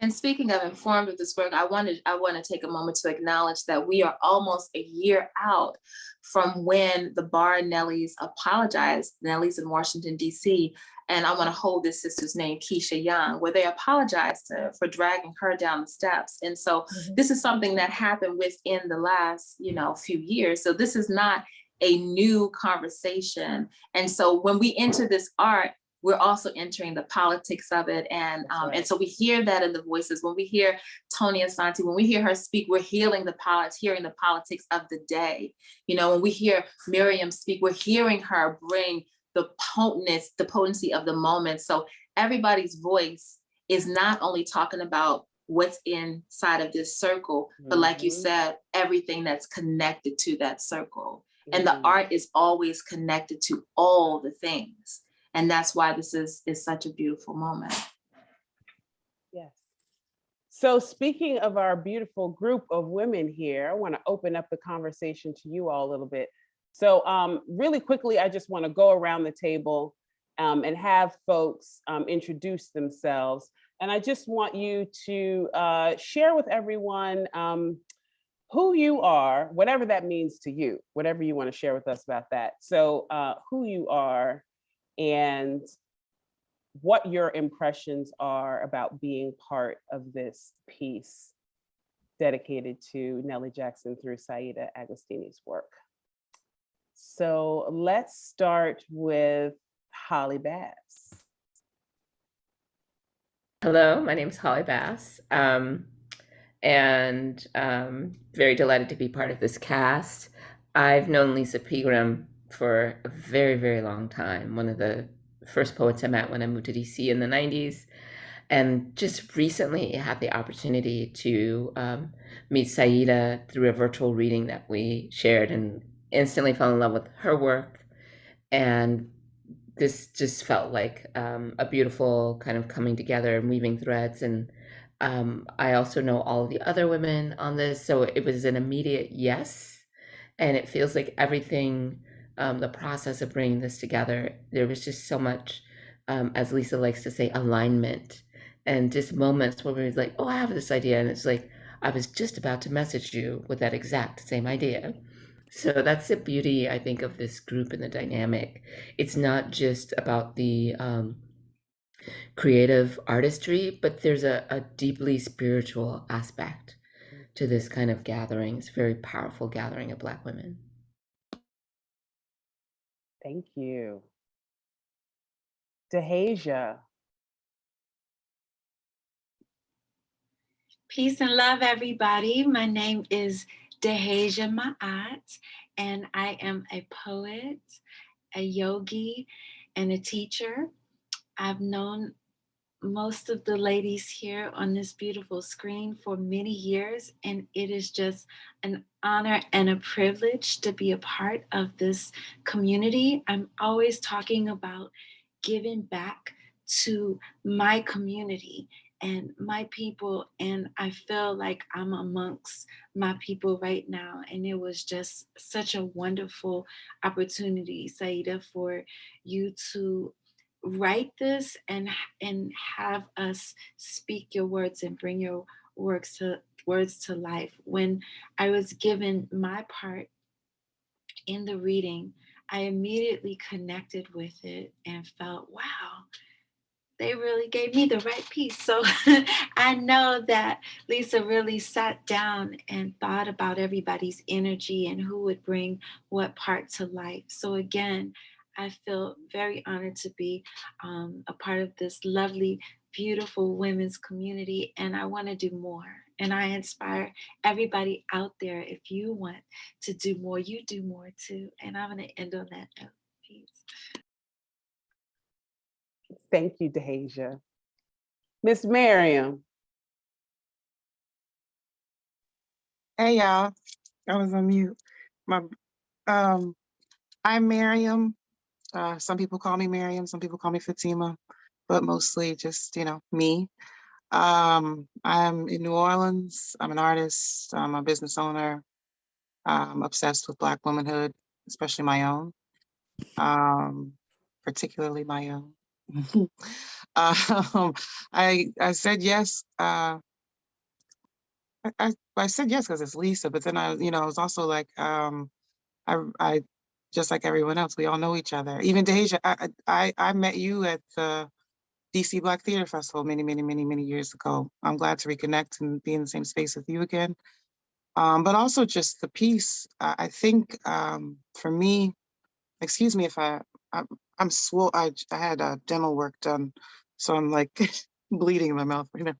Speaker 1: And speaking of informed of this work, I want to take a moment to acknowledge that we are almost a year out from when the bar Nellies apologized, Nellies in Washington, D.C., and I want to hold this sister's name, Keisha Young, where they apologized for dragging her down the steps. And so this is something that happened within the last, few years. So this is not a new conversation. And so when we enter this art, we're also entering the politics of it. And so we hear that in the voices. When we hear Toni Asante, when we hear her speak, we're hearing the politics of the day. When we hear Maryam speak, we're hearing her bring the potency of the moment. So everybody's voice is not only talking about what's inside of this circle, but like you said, everything that's connected to that circle. And the art is always connected to all the things. And that's why this is such a beautiful moment.
Speaker 2: Yes. So speaking of our beautiful group of women here, I want to open up the conversation to you all a little bit. So really quickly, I just want to go around the table and have folks introduce themselves. And I just want you to share with everyone who you are, whatever that means to you, whatever you want to share with us about that. So who you are, and what your impressions are about being part of this piece dedicated to Nellie Jackson through Saida Agostini's work. So let's start with Holly Bass.
Speaker 5: Hello, my name is Holly Bass, and very delighted to be part of this cast. I've known Lisa Pegram for a very, very long time. One of the first poets I met when I moved to DC in the 90s. And just recently had the opportunity to meet Saida through a virtual reading that we shared, and instantly fell in love with her work. And this just felt like a beautiful kind of coming together and weaving threads. And I also know all of the other women on this, so it was an immediate yes. And it feels like everything, the process of bringing this together, there was just so much, as Lisa likes to say, alignment, and just moments where we were like, oh, I have this idea. And it's like, I was just about to message you with that exact same idea. So that's the beauty, I think, of this group and the dynamic. It's not just about the creative artistry, but there's a deeply spiritual aspect to this kind of gathering. It's a very powerful gathering of Black women.
Speaker 2: Thank you. Dehejia.
Speaker 6: Peace and love, everybody. My name is Dehejia Maat, and I am a poet, a yogi, and a teacher. I've known most of the ladies here on this beautiful screen for many years, and it is just an honor and a privilege to be a part of this community. I'm always talking about giving back to my community and my people, and I feel like I'm amongst my people right now. And it was just such a wonderful opportunity, Saida, for you to write this and have us speak your words and bring your words to life. When I was given my part in the reading, I immediately connected with it and felt, wow, they really gave me the right piece. So I know that Lisa really sat down and thought about everybody's energy and who would bring what part to life. So again, I feel very honored to be a part of this lovely, beautiful women's community, and I want to do more. And I inspire everybody out there, if you want to do more, you do more too. And I'm going to end on that note. Peace.
Speaker 2: Thank you, Dehejia. Miss Maryam.
Speaker 4: Hey y'all, I was on mute. My I'm Maryam. Some people call me Maryam, some people call me Fatima, but mostly just, me. I'm in New Orleans. I'm an artist. I'm a business owner. I'm obsessed with Black womanhood, especially my own, particularly my own. I said yes. I said yes because it's Lisa, but then I was also like, I just like everyone else, we all know each other. Even Dehejia, I met you at the DC Black Theater Festival many, many, many, many years ago. I'm glad to reconnect and be in the same space with you again. But also just the piece. I think for me, excuse me if I'm swole. I had a demo work done, so I'm like bleeding in my mouth right now.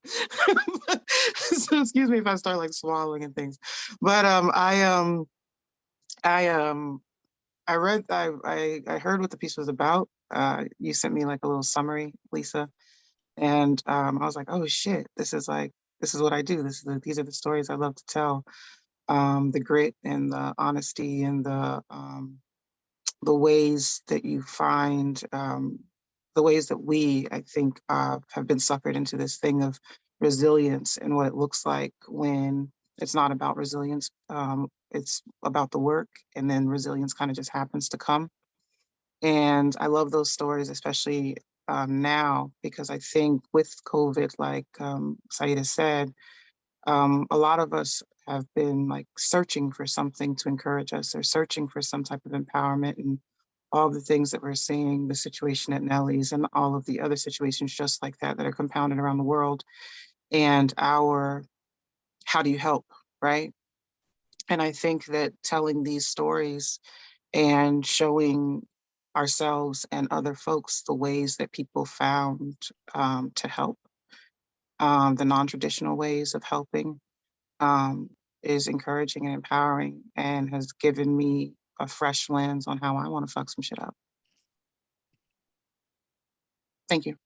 Speaker 4: So excuse me if I start like swallowing and things. But I read, I heard what the piece was about. You sent me like a little summary, Lisa, and I was like, oh shit, this is what I do. These are the stories I love to tell. The grit and the honesty and the ways that you find, the ways that we, I think, have been suckered into this thing of resilience and what it looks like when it's not about resilience. It's about the work, and then resilience kind of just happens to come. And I love those stories, especially now, because I think with COVID, like Saida said, a lot of us have been like searching for something to encourage us, or searching for some type of empowerment, and all the things that we're seeing, the situation at Nellie's and all of the other situations just like that are compounded around the world, and how do you help, right? And I think that telling these stories and showing ourselves and other folks the ways that people found to help, the non-traditional ways of helping, um, is encouraging and empowering, and has given me a fresh lens on how I want to fuck some shit up. Thank you.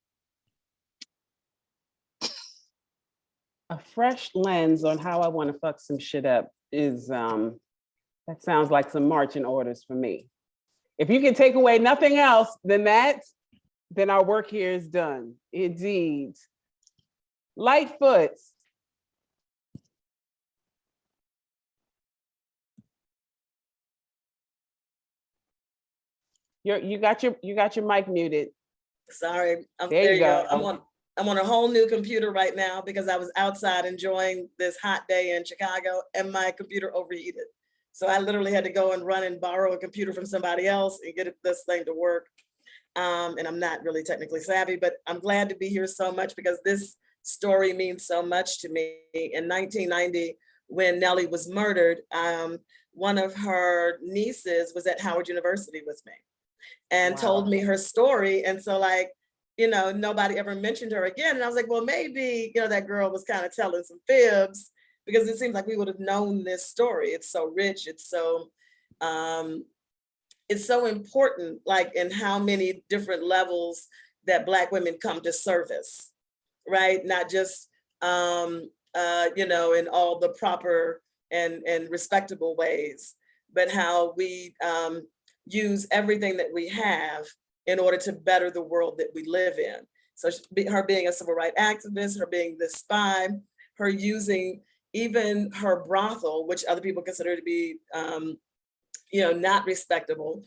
Speaker 2: A fresh lens on how I want to fuck some shit up is, that sounds like some marching orders for me. If you can take away nothing else than that, then our work here is done. Indeed. Lightfoot. You got your mic muted.
Speaker 7: Sorry,
Speaker 2: There you go.
Speaker 7: I'm on a whole new computer right now because I was outside enjoying this hot day in Chicago and my computer overheated. So I literally had to go and run and borrow a computer from somebody else and get this thing to work. And I'm not really technically savvy, but I'm glad to be here so much because this story means so much to me. In 1990, when Nellie was murdered, one of her nieces was at Howard University with me and told me her story. And so like, nobody ever mentioned her again. And I was like, well, maybe, that girl was kind of telling some fibs because it seems like we would have known this story. It's so rich. It's so important, like in how many different levels that Black women come to service, right? Not just, in all the proper and respectable ways, but how we use everything that we have in order to better the world that we live in. So her being a civil rights activist, her being this spy, her using even her brothel, which other people consider to be, not respectable,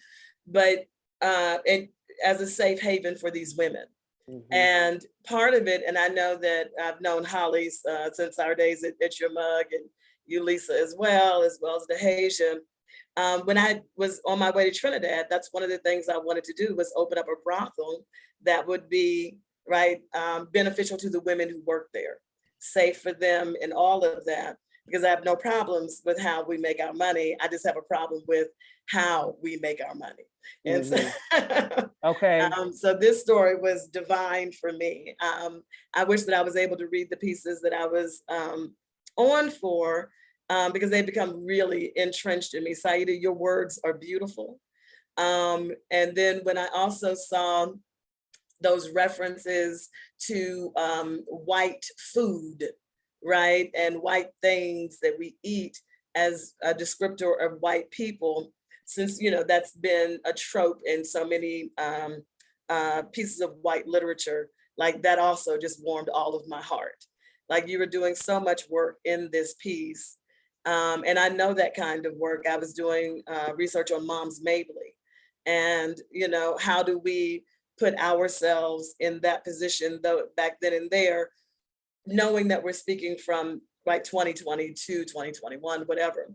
Speaker 7: but and as a safe haven for these women. Mm-hmm. And part of it, and I know that I've known Holly since our days at Your Mug, and you, Lisa, as well as Dehejia. When I was on my way to Trinidad, that's one of the things I wanted to do was open up a brothel that would be beneficial to the women who work there, safe for them and all of that, because I have no problems with how we make our money. I just have a problem with how we make our money. And so,
Speaker 2: okay.
Speaker 7: So this story was divine for me. I wish that I was able to read the pieces that I was on for, because they become really entrenched in me. Saida, your words are beautiful. And then when I also saw those references to white food, right? And white things that we eat as a descriptor of white people, since, you know, that's been a trope in so many pieces of white literature. Like that also just warmed all of my heart. Like you were doing so much work in this piece. And I know that kind of work. I was doing research on Moms Mabley. And, you know, how do we put ourselves in that position, though, back then and there, knowing that we're speaking from like 2022, 2021, whatever.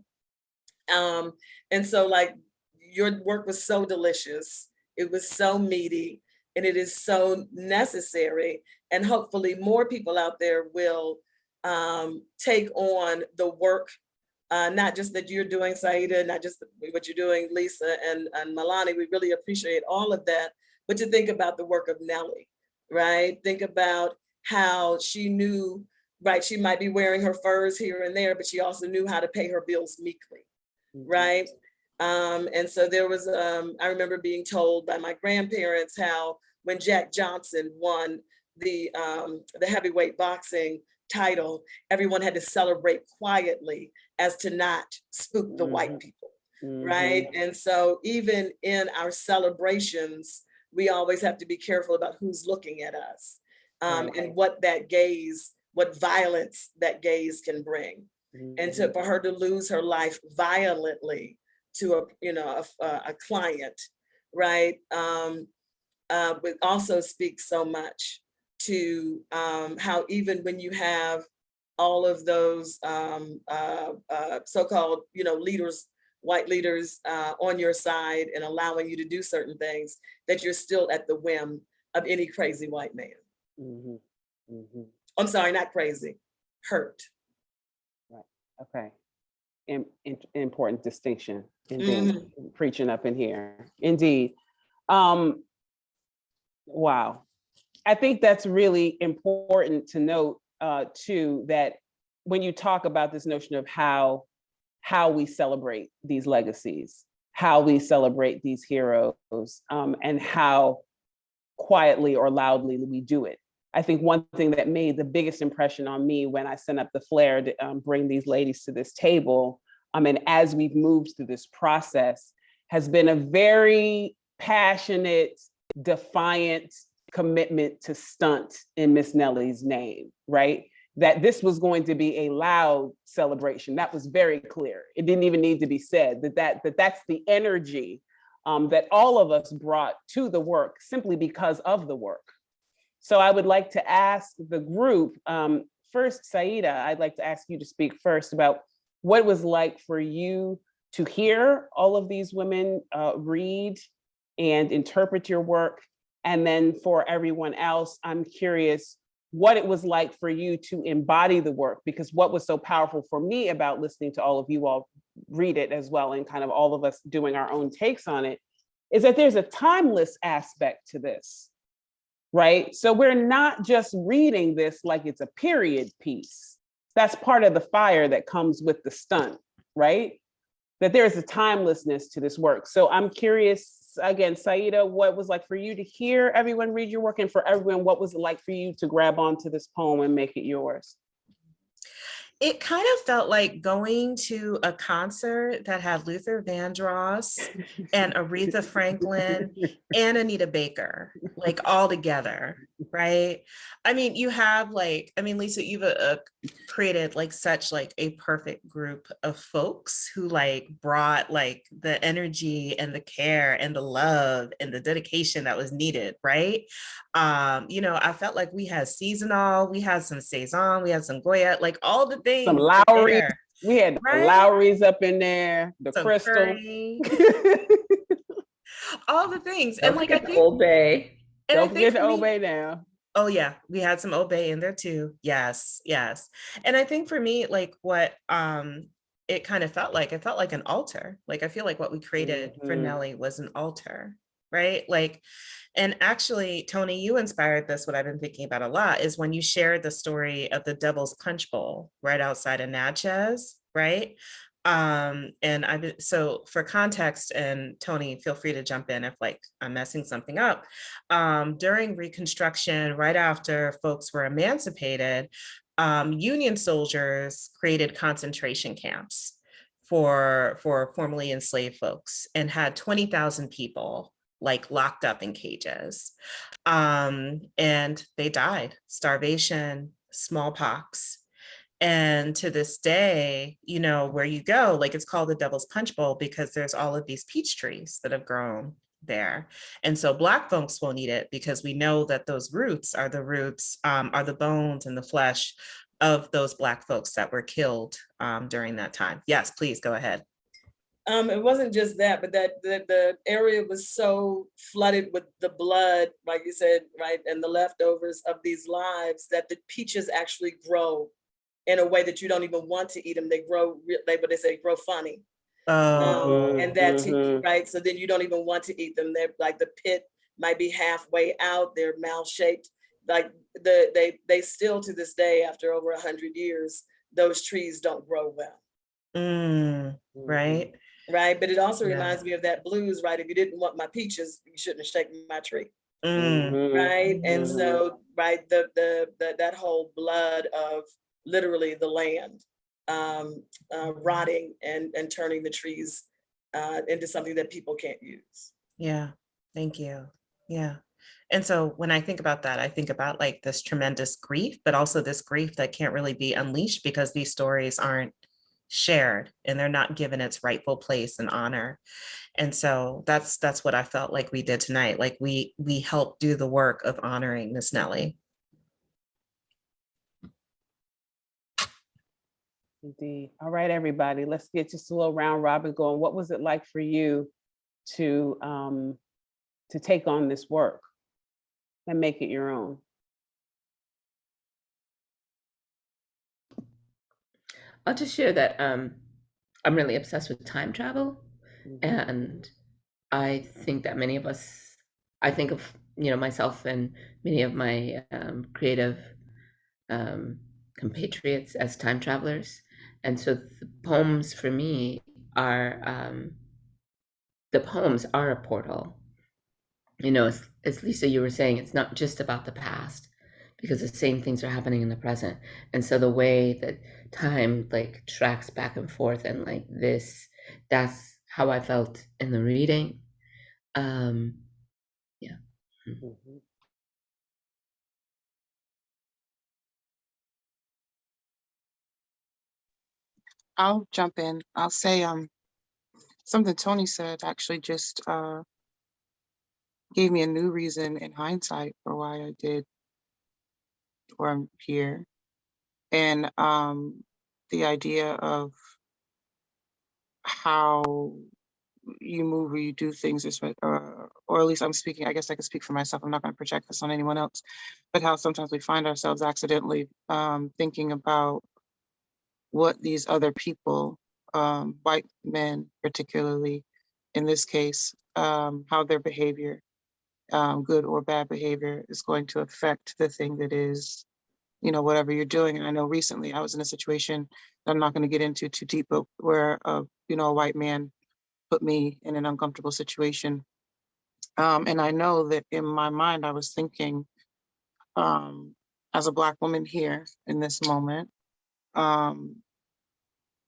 Speaker 7: And so like your work was so delicious. It was so meaty, and it is so necessary. And hopefully more people out there will take on the work, not just that you're doing, Saida, not just what you're doing, Lisa and Melani. We really appreciate all of that, but to think about the work of Nellie, right? Think about how she knew, right? She might be wearing her furs here and there, but she also knew how to pay her bills meekly, right? And so there was, I remember being told by my grandparents how when Jack Johnson won the heavyweight boxing title, everyone had to celebrate quietly as to not spook the white people, right? And so even in our celebrations, we always have to be careful about who's looking at us, and what that gaze, what violence that gaze can bring. And for her to lose her life violently to a client, right? But also speaks so much to how even when you have all of those so-called, leaders, white leaders on your side and allowing you to do certain things, that you're still at the whim of any crazy white man. I'm sorry, not crazy, hurt.
Speaker 2: Right. Okay. Important distinction. Indeed. Preaching up in here. Indeed. Wow. I think that's really important to note too, that when you talk about this notion of how we celebrate these legacies, how we celebrate these heroes, and how quietly or loudly we do it. I think one thing that made the biggest impression on me when I sent up the flare to bring these ladies to this table, and as we've moved through this process, has been a very passionate, defiant commitment to STUNT in Miss Nellie's name, right? That this was going to be a loud celebration. That was very clear. It didn't even need to be said, that's the energy that all of us brought to the work simply because of the work. So I would like to ask the group, first, Saida, I'd like to ask you to speak first about what it was like for you to hear all of these women read and interpret your work. And then for everyone else, I'm curious what it was like for you to embody the work, because what was so powerful for me about listening to all of you all read it as well, and kind of all of us doing our own takes on it, is that there's a timeless aspect to this, right? So we're not just reading this like it's a period piece. That's part of the fire that comes with the STUNT, right? That there's a timelessness to this work. So I'm curious, again, Saida, what it was like for you to hear everyone read your work, and for everyone, what was it like for you to grab onto this poem and make it yours?
Speaker 3: It kind of felt like going to a concert that had Luther Vandross and Aretha Franklin and Anita Baker, like all together, right? I mean, you have Lisa, you've created like such like a perfect group of folks who like brought like the energy and the care and the love and the dedication that was needed, right? I felt like we had seasonal, we had some saison, we had some Goya, like all the things.
Speaker 2: Some Lowry. We had the Lowrys up in there, the some Crystal.
Speaker 3: All the things.
Speaker 5: Don't forget the Old Bay.
Speaker 2: Don't forget the Old Bay now.
Speaker 3: Oh yeah, we had some Old Bay in there too. Yes. And I think for me, like what it kind of felt like an altar. Like I feel like what we created for Nellie was an altar, right? Like, and actually, Toni, you inspired this. What I've been thinking about a lot is when you shared the story of the Devil's Punch Bowl right outside of Natchez, right? So for context, and Toni, feel free to jump in if like I'm messing something up. During Reconstruction, right after folks were emancipated, Union soldiers created concentration camps for formerly enslaved folks and had 20,000 people like locked up in cages. And they died, starvation, smallpox. And to this day, you know, where you go, like it's called the Devil's Punch Bowl because there's all of these peach trees that have grown there. And so Black folks won't eat it because we know that those roots, are the bones and the flesh of those Black folks that were killed during that time. Yes, please go ahead.
Speaker 7: It wasn't just that, but that the area was so flooded with the blood, like you said, right, and the leftovers of these lives, that the peaches actually grow in a way that you don't even want to eat them. They grow, they say grow funny. And that too, right? So then you don't even want to eat them. They're like, the pit might be halfway out, they're mal-shaped. Like they still to this day, after over 100 years, those trees don't grow well.
Speaker 3: Right.
Speaker 7: Right, but it also reminds me of that blues, right? If you didn't want my peaches, you shouldn't have shaken my tree. Right, and so, right, that whole blood of literally the land rotting and turning the trees into something that people can't use.
Speaker 3: Yeah, thank you. Yeah. And so when I think about that, I think about like this tremendous grief, but also this grief that can't really be unleashed because these stories aren't shared and they're not given its rightful place and honor. And so that's what I felt like we did tonight. Like we helped do the work of honoring Miss Nellie.
Speaker 2: Indeed. All right, everybody, let's get just a little round robin going. What was it like for you to take on this work and make it your own?
Speaker 5: I'll just share that I'm really obsessed with time travel. And I think that many of us, I think of, you know, myself and many of my creative compatriots as time travelers. And so the poems for me are, the poems are a portal. You know, as Lisa, you were saying, it's not just about the past, because the same things are happening in the present. And so the way that time like tracks back and forth and like this, that's how I felt in the reading. Yeah.
Speaker 4: I'll jump in. I'll say something Toni said actually just gave me a new reason in hindsight for why I did where I'm here. And the idea of how you move or you do things, or at least I'm speaking, I guess I could speak for myself. I'm not going to project this on anyone else, but how sometimes we find ourselves accidentally thinking about what these other people, white men particularly in this case, how their behavior, good or bad behavior, is going to affect the thing that is, you know, whatever you're doing. And I know recently I was in a situation that I'm not going to get into too deep, but where, you know, a white man put me in an uncomfortable situation. And I know that in my mind, I was thinking, as a Black woman here in this moment,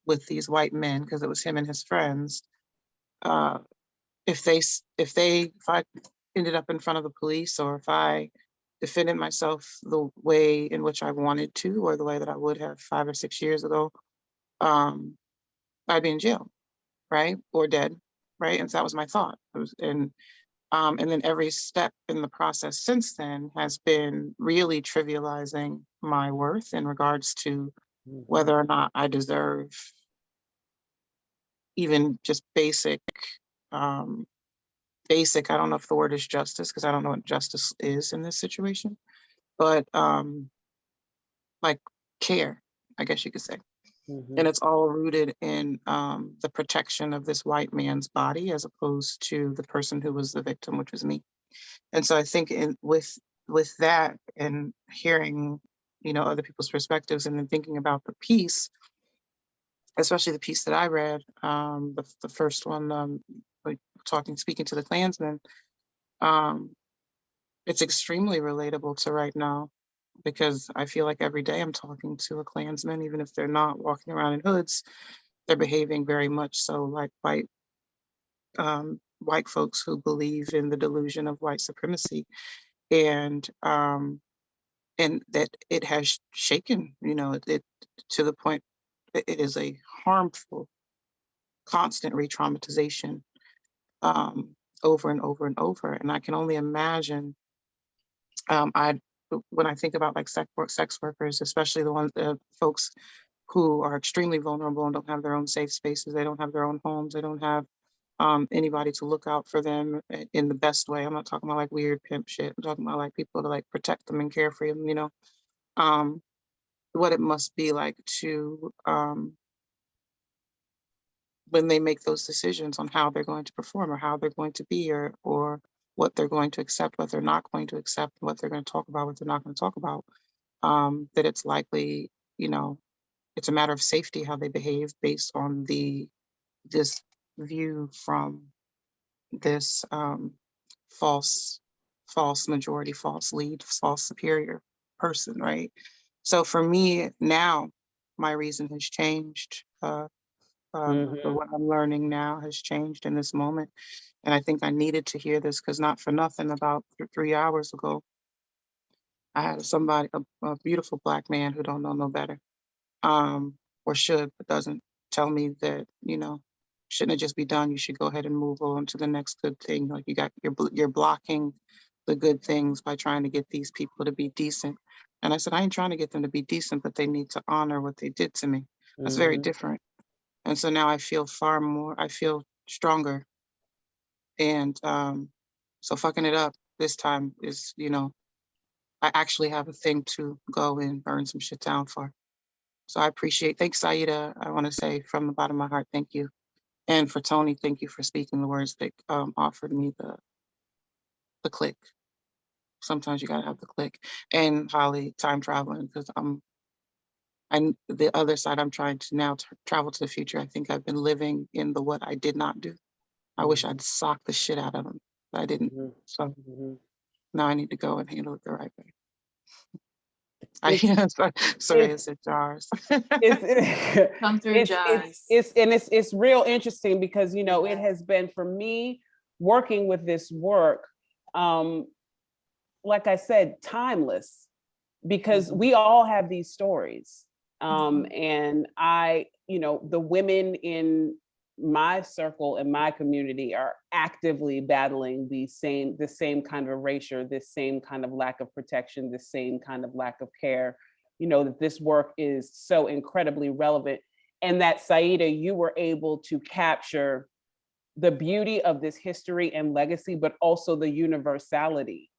Speaker 4: with these white men, because it was him and his friends, if I ended up in front of the police, or if I defended myself the way in which I wanted to, or the way that I would have 5 or 6 years ago, I'd be in jail, right? Or dead, right? And so that was my thought. And then every step in the process since then has been really trivializing my worth in regards to whether or not I deserve even just basic, I don't know if the word is justice, because I don't know what justice is in this situation, but like care, I guess you could say. And it's all rooted in the protection of this white man's body, as opposed to the person who was the victim, which was me. And so I think with that, and hearing, you know, other people's perspectives, and then thinking about the piece, especially the piece that I read, the first one, like speaking to the Klansmen, it's extremely relatable to right now, because I feel like every day I'm talking to a Klansman, even if they're not walking around in hoods, they're behaving very much so like white folks who believe in the delusion of white supremacy, and that it has shaken, it to the point that it is a harmful, constant re-traumatization, over and over and over. And I can only imagine, I when I think about like sex workers, especially the folks who are extremely vulnerable and don't have their own safe spaces, they don't have their own homes, they don't have anybody to look out for them in the best way. I'm not talking about like weird pimp shit. I'm talking about like people to like protect them and care for them, um, what it must be like to, when they make those decisions on how they're going to perform or how they're going to be, or what they're going to accept, what they're not going to accept, what they're going to talk about, what they're not going to talk about, that it's likely, it's a matter of safety how they behave based on this view from this false majority, false lead, false superior person, right? So for me now, my reason has changed. What I'm learning now has changed in this moment. And I think I needed to hear this because not for nothing, about 3 hours ago, I had a beautiful Black man who don't know no better, or should, but doesn't, tell me that, shouldn't it just be done? You should go ahead and move on to the next good thing. Like you're blocking the good things by trying to get these people to be decent. And I said, I ain't trying to get them to be decent, but they need to honor what they did to me. That's very different. And so now I feel I feel stronger. And so fucking it up this time is, I actually have a thing to go and burn some shit down for. So thanks, Saida. I want to say from the bottom of my heart, thank you. And for Toni, thank you for speaking the words that offered me the click. Sometimes you gotta have the click. And Holly, time traveling, because I'm the other side. I'm trying to now travel to the future. I think I've been living in the what I did not do. I wish I'd socked the shit out of them, but I didn't. So now I need to go and handle it the right way. Sorry, it's jars.
Speaker 1: Come through jars.
Speaker 2: It's real interesting because it has been for me working with this work, like I said, timeless, because we all have these stories, and the women in my circle and my community are actively battling the same kind of erasure, this same kind of lack of protection, this same kind of lack of care. That this work is so incredibly relevant, and that Saida, you were able to capture the beauty of this history and legacy, but also the universality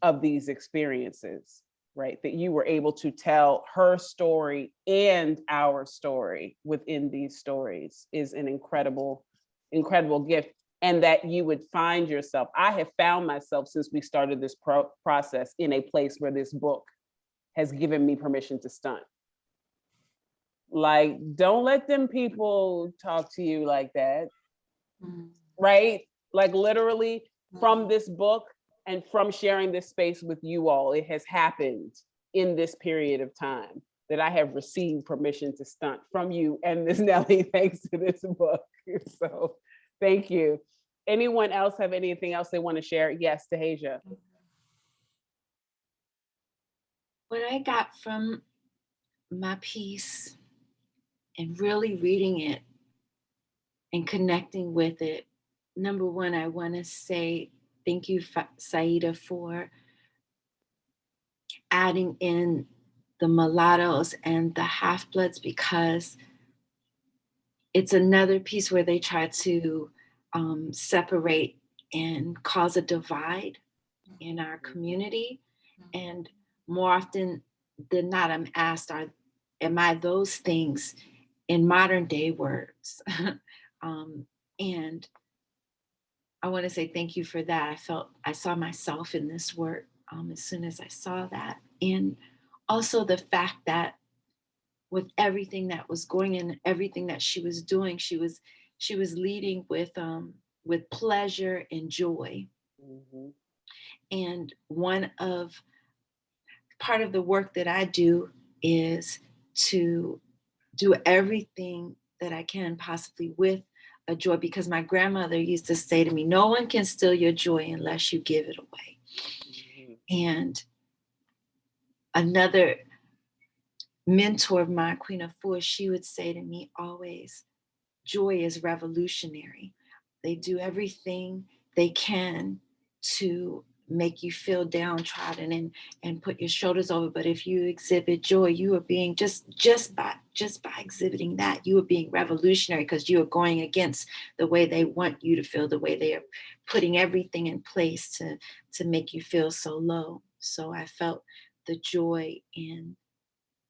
Speaker 2: of these experiences, right? That you were able to tell her story and our story within these stories is an incredible, incredible gift. And that you would find yourself, I have found myself since we started this process in a place where this book has given me permission to stunt. Like, don't let them people talk to you like that, right? Like literally from this book, and from sharing this space with you all, it has happened in this period of time that I have received permission to stunt from you and Ms. Nellie, thanks to this book. So thank you. Anyone else have anything else they want to share? Yes, Dehejia.
Speaker 6: What I got from my piece and really reading it and connecting with it, number one, I want to say thank you, Saida, for adding in the mulattoes and the half-bloods, because it's another piece where they try to separate and cause a divide in our community. And more often than not, I'm asked, am I those things in modern day words? And I want to say thank you for that. I saw myself in this work as soon as I saw that. And also the fact that with everything that was going in, everything that she was doing, she was leading with pleasure and joy. And part of the work that I do is to do everything that I can, possibly with a joy, because my grandmother used to say to me, no one can steal your joy unless you give it away. And another mentor of mine, Queen of Four, she would say to me always, joy is revolutionary. They do everything they can to make you feel downtrodden and put your shoulders over. But if you exhibit joy, you are being just by exhibiting that, you are being revolutionary, because you are going against the way they want you to feel, the way they are putting everything in place to make you feel so low. So I felt the joy in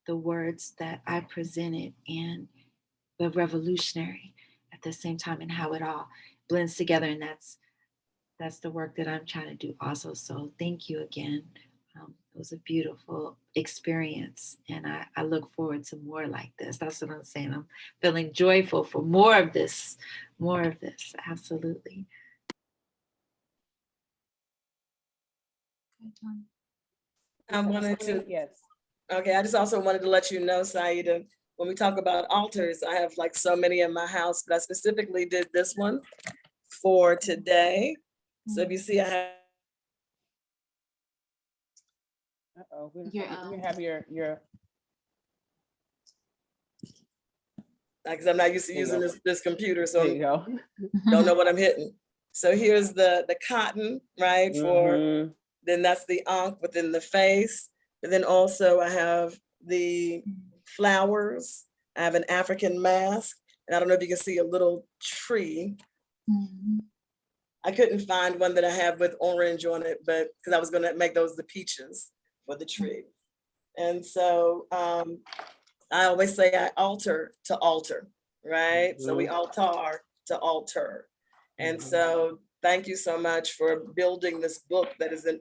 Speaker 6: the words that I presented, and the revolutionary at the same time, and how it all blends together. And that's the work that I'm trying to do also. So thank you again. It was a beautiful experience, and I look forward to more like this. That's what I'm saying. I'm feeling joyful for more of this, absolutely.
Speaker 7: I wanted to,
Speaker 2: Yes.
Speaker 7: okay, I just also wanted to let you know, Saida, when we talk about altars, I have like so many in my house, but I specifically did this one for today. So if you see, I have.
Speaker 2: Uh-oh, we
Speaker 1: Your,
Speaker 2: have your.
Speaker 7: Because I'm not used to
Speaker 2: There you
Speaker 7: using
Speaker 2: go.
Speaker 7: this computer,
Speaker 2: There you
Speaker 7: so
Speaker 2: go.
Speaker 7: don't know what I'm hitting. So here's the cotton, right? For
Speaker 2: Mhm.
Speaker 7: then that's the ankh within the face. And then also I have the flowers. I have an African mask. And I don't know if you can see a little tree. I couldn't find one that I have with orange on it, but because I was going to make those the peaches for the tree. And so I always say I alter to alter, right? So we altar to alter. And so thank you so much for building this book that is an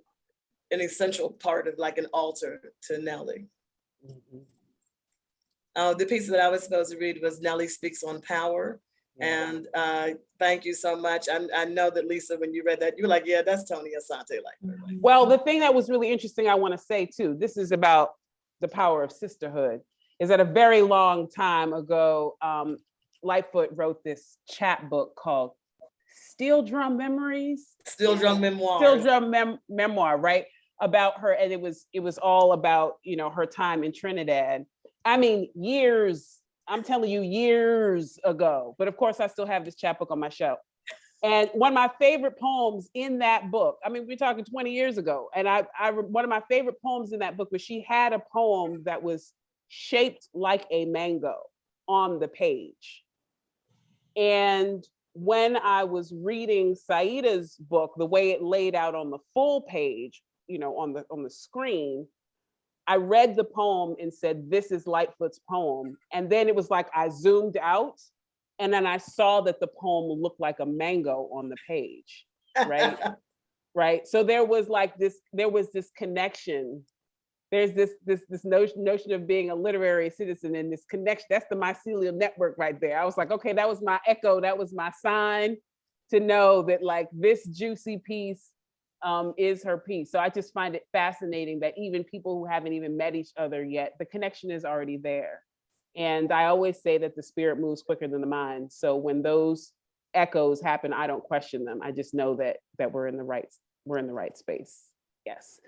Speaker 7: essential part of like an altar to Nellie. The piece that I was supposed to read was Nellie Speaks on Power. And thank you so much. I know that Lisa, when you read that, you were like, yeah, that's Toni Asante Lightfoot.
Speaker 2: Well, the thing that was really interesting, I want to say too, this is about the power of sisterhood, is that a very long time ago, Lightfoot wrote this chapbook called Steel Drum Memories.
Speaker 7: Steel Drum Memoir.
Speaker 2: Steel Drum Memoir, right? About her, and it was all about, you know, her time in Trinidad. I mean, years, I'm telling you, years ago. But of course, I still have this chapbook on my shelf. And one of my favorite poems in that book, I mean, we're talking 20 years ago. And one of my favorite poems in that book was she had a poem that was shaped like a mango on the page. And when I was reading Saida's book, the way it laid out on the full page, you know, on the screen, I read the poem and said, this is Lightfoot's poem. And then it was like I zoomed out, and then I saw that the poem looked like a mango on the page, right? Right. So there was this connection. There's this notion of being a literary citizen, and this connection. That's the mycelial network right there. I was like, okay, that was my echo. That was my sign to know that like this juicy piece is her piece. So I just find it fascinating that even people who haven't even met each other yet, the connection is already there. And I always say that the spirit moves quicker than the mind. So when those echoes happen, I don't question them. I just know that we're in the right space. Yes.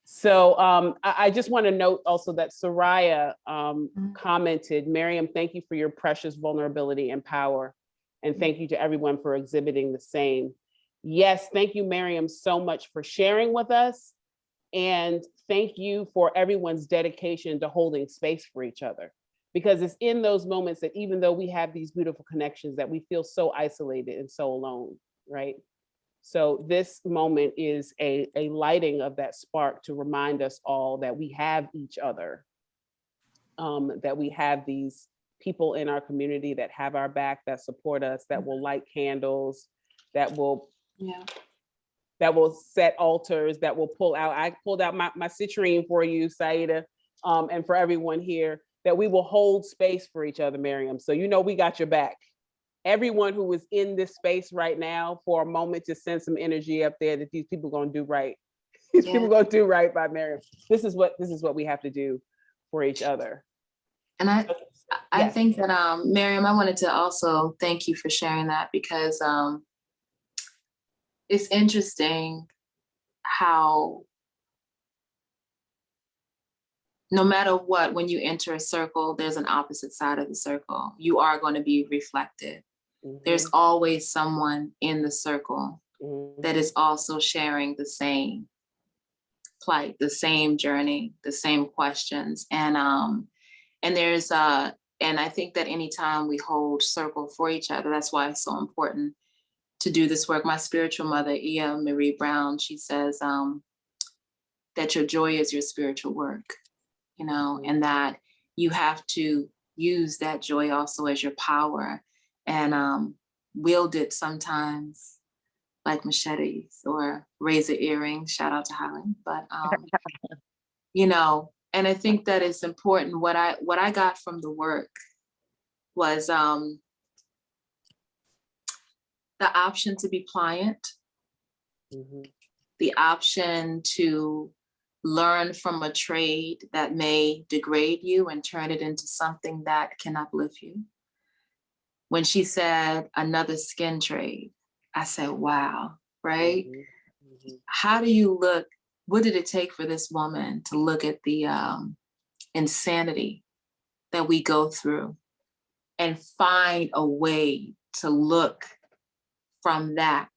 Speaker 2: So I just want to note also that Soraya commented, Maryam, thank you for your precious vulnerability and power. And thank you to everyone for exhibiting the same. Yes, thank you, Maryam, so much for sharing with us. And thank you for everyone's dedication to holding space for each other. Because it's in those moments that even though we have these beautiful connections, that we feel so isolated and so alone, right? So this moment is a lighting of that spark to remind us all that we have each other, that we have these people in our community that have our back, that support us, that will light candles, that will set altars, that will pull out. I pulled out my citrine for you, Saida, and for everyone here, that we will hold space for each other, Maryam. So you know we got your back. Everyone who is in this space right now, for a moment to send some energy up there that these people are gonna do right. These people are gonna do right by Maryam. This is what we have to do for each other.
Speaker 1: And I
Speaker 2: Yes.
Speaker 1: think that, Maryam, I wanted to also thank you for sharing that, because it's interesting how no matter what, when you enter a circle, there's an opposite side of the circle. You are going to be reflected. There's always someone in the circle that is also sharing the same plight, the same journey, the same questions. And there's and I think that anytime we hold circle for each other, that's why it's so important to do this work. My spiritual mother, Ia Marie Brown, she says that your joy is your spiritual work, you know, and that you have to use that joy also as your power, and wield it sometimes like machetes or razor earrings. Shout out to Holland. But you know, and I think that it's important. What I got from the work was the option to be pliant, the option to learn from a trade that may degrade you and turn it into something that can uplift you. When she said another skin trade, I said, wow, right? How do you look? What did it take for this woman to look at the insanity that we go through and find a way to look from that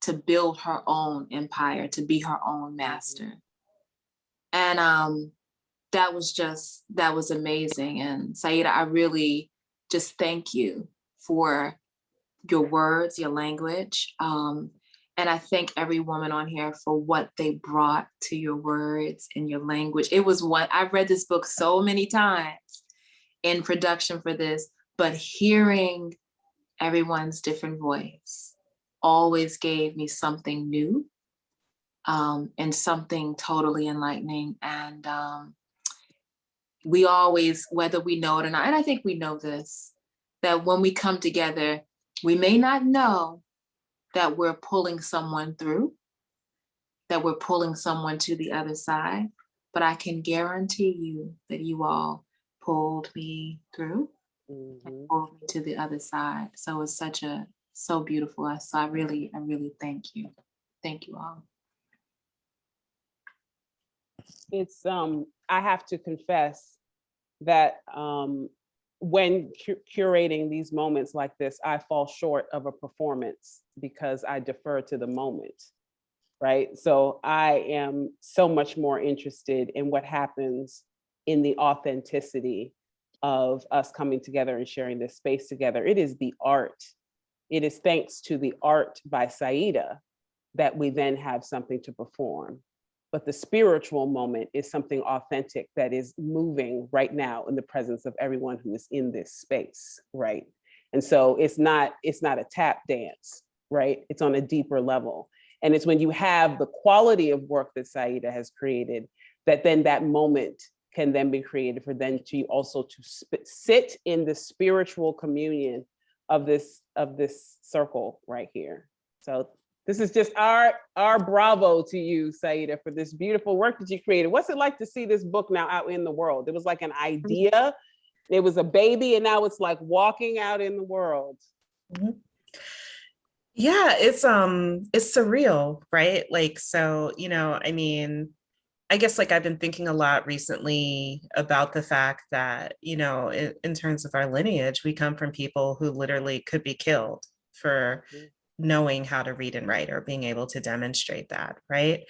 Speaker 1: to build her own empire, to be her own master? And that was amazing. And Saida, I really just thank you for your words, your language. And I thank every woman on here for what they brought to your words and your language. It was one, I've read this book so many times in production for this, but hearing everyone's different voice always gave me something new, and something totally enlightening. And we always, whether we know it or not, and I think we know this, that when we come together, we may not know that we're pulling someone through, that we're pulling someone to the other side, but I can guarantee you that you all pulled me through, and pulled me to the other side. So it's so beautiful. So I really thank you. Thank you all.
Speaker 2: It's I have to confess that when curating these moments like this, I fall short of a performance because I defer to the moment, right? So I am so much more interested in what happens in the authenticity of us coming together and sharing this space together. It is the art. It is thanks to the art by Saida that we then have something to perform. But the spiritual moment is something authentic that is moving right now in the presence of everyone who is in this space, right? And so it's not a tap dance, right? It's on a deeper level. And it's when you have the quality of work that Saida has created, that then that moment can then be created for then to also to sit in the spiritual communion of this circle right here. So this is just our bravo to you, Saida, for this beautiful work that you created. What's it like to see this book now out in the world? It was like an idea, it was a baby, and now it's like walking out in the world.
Speaker 3: Yeah, it's surreal, right? Like, so, you know, I mean, I guess like I've been thinking a lot recently about the fact that, you know, in terms of our lineage, we come from people who literally could be killed for knowing how to read and write or being able to demonstrate that, right?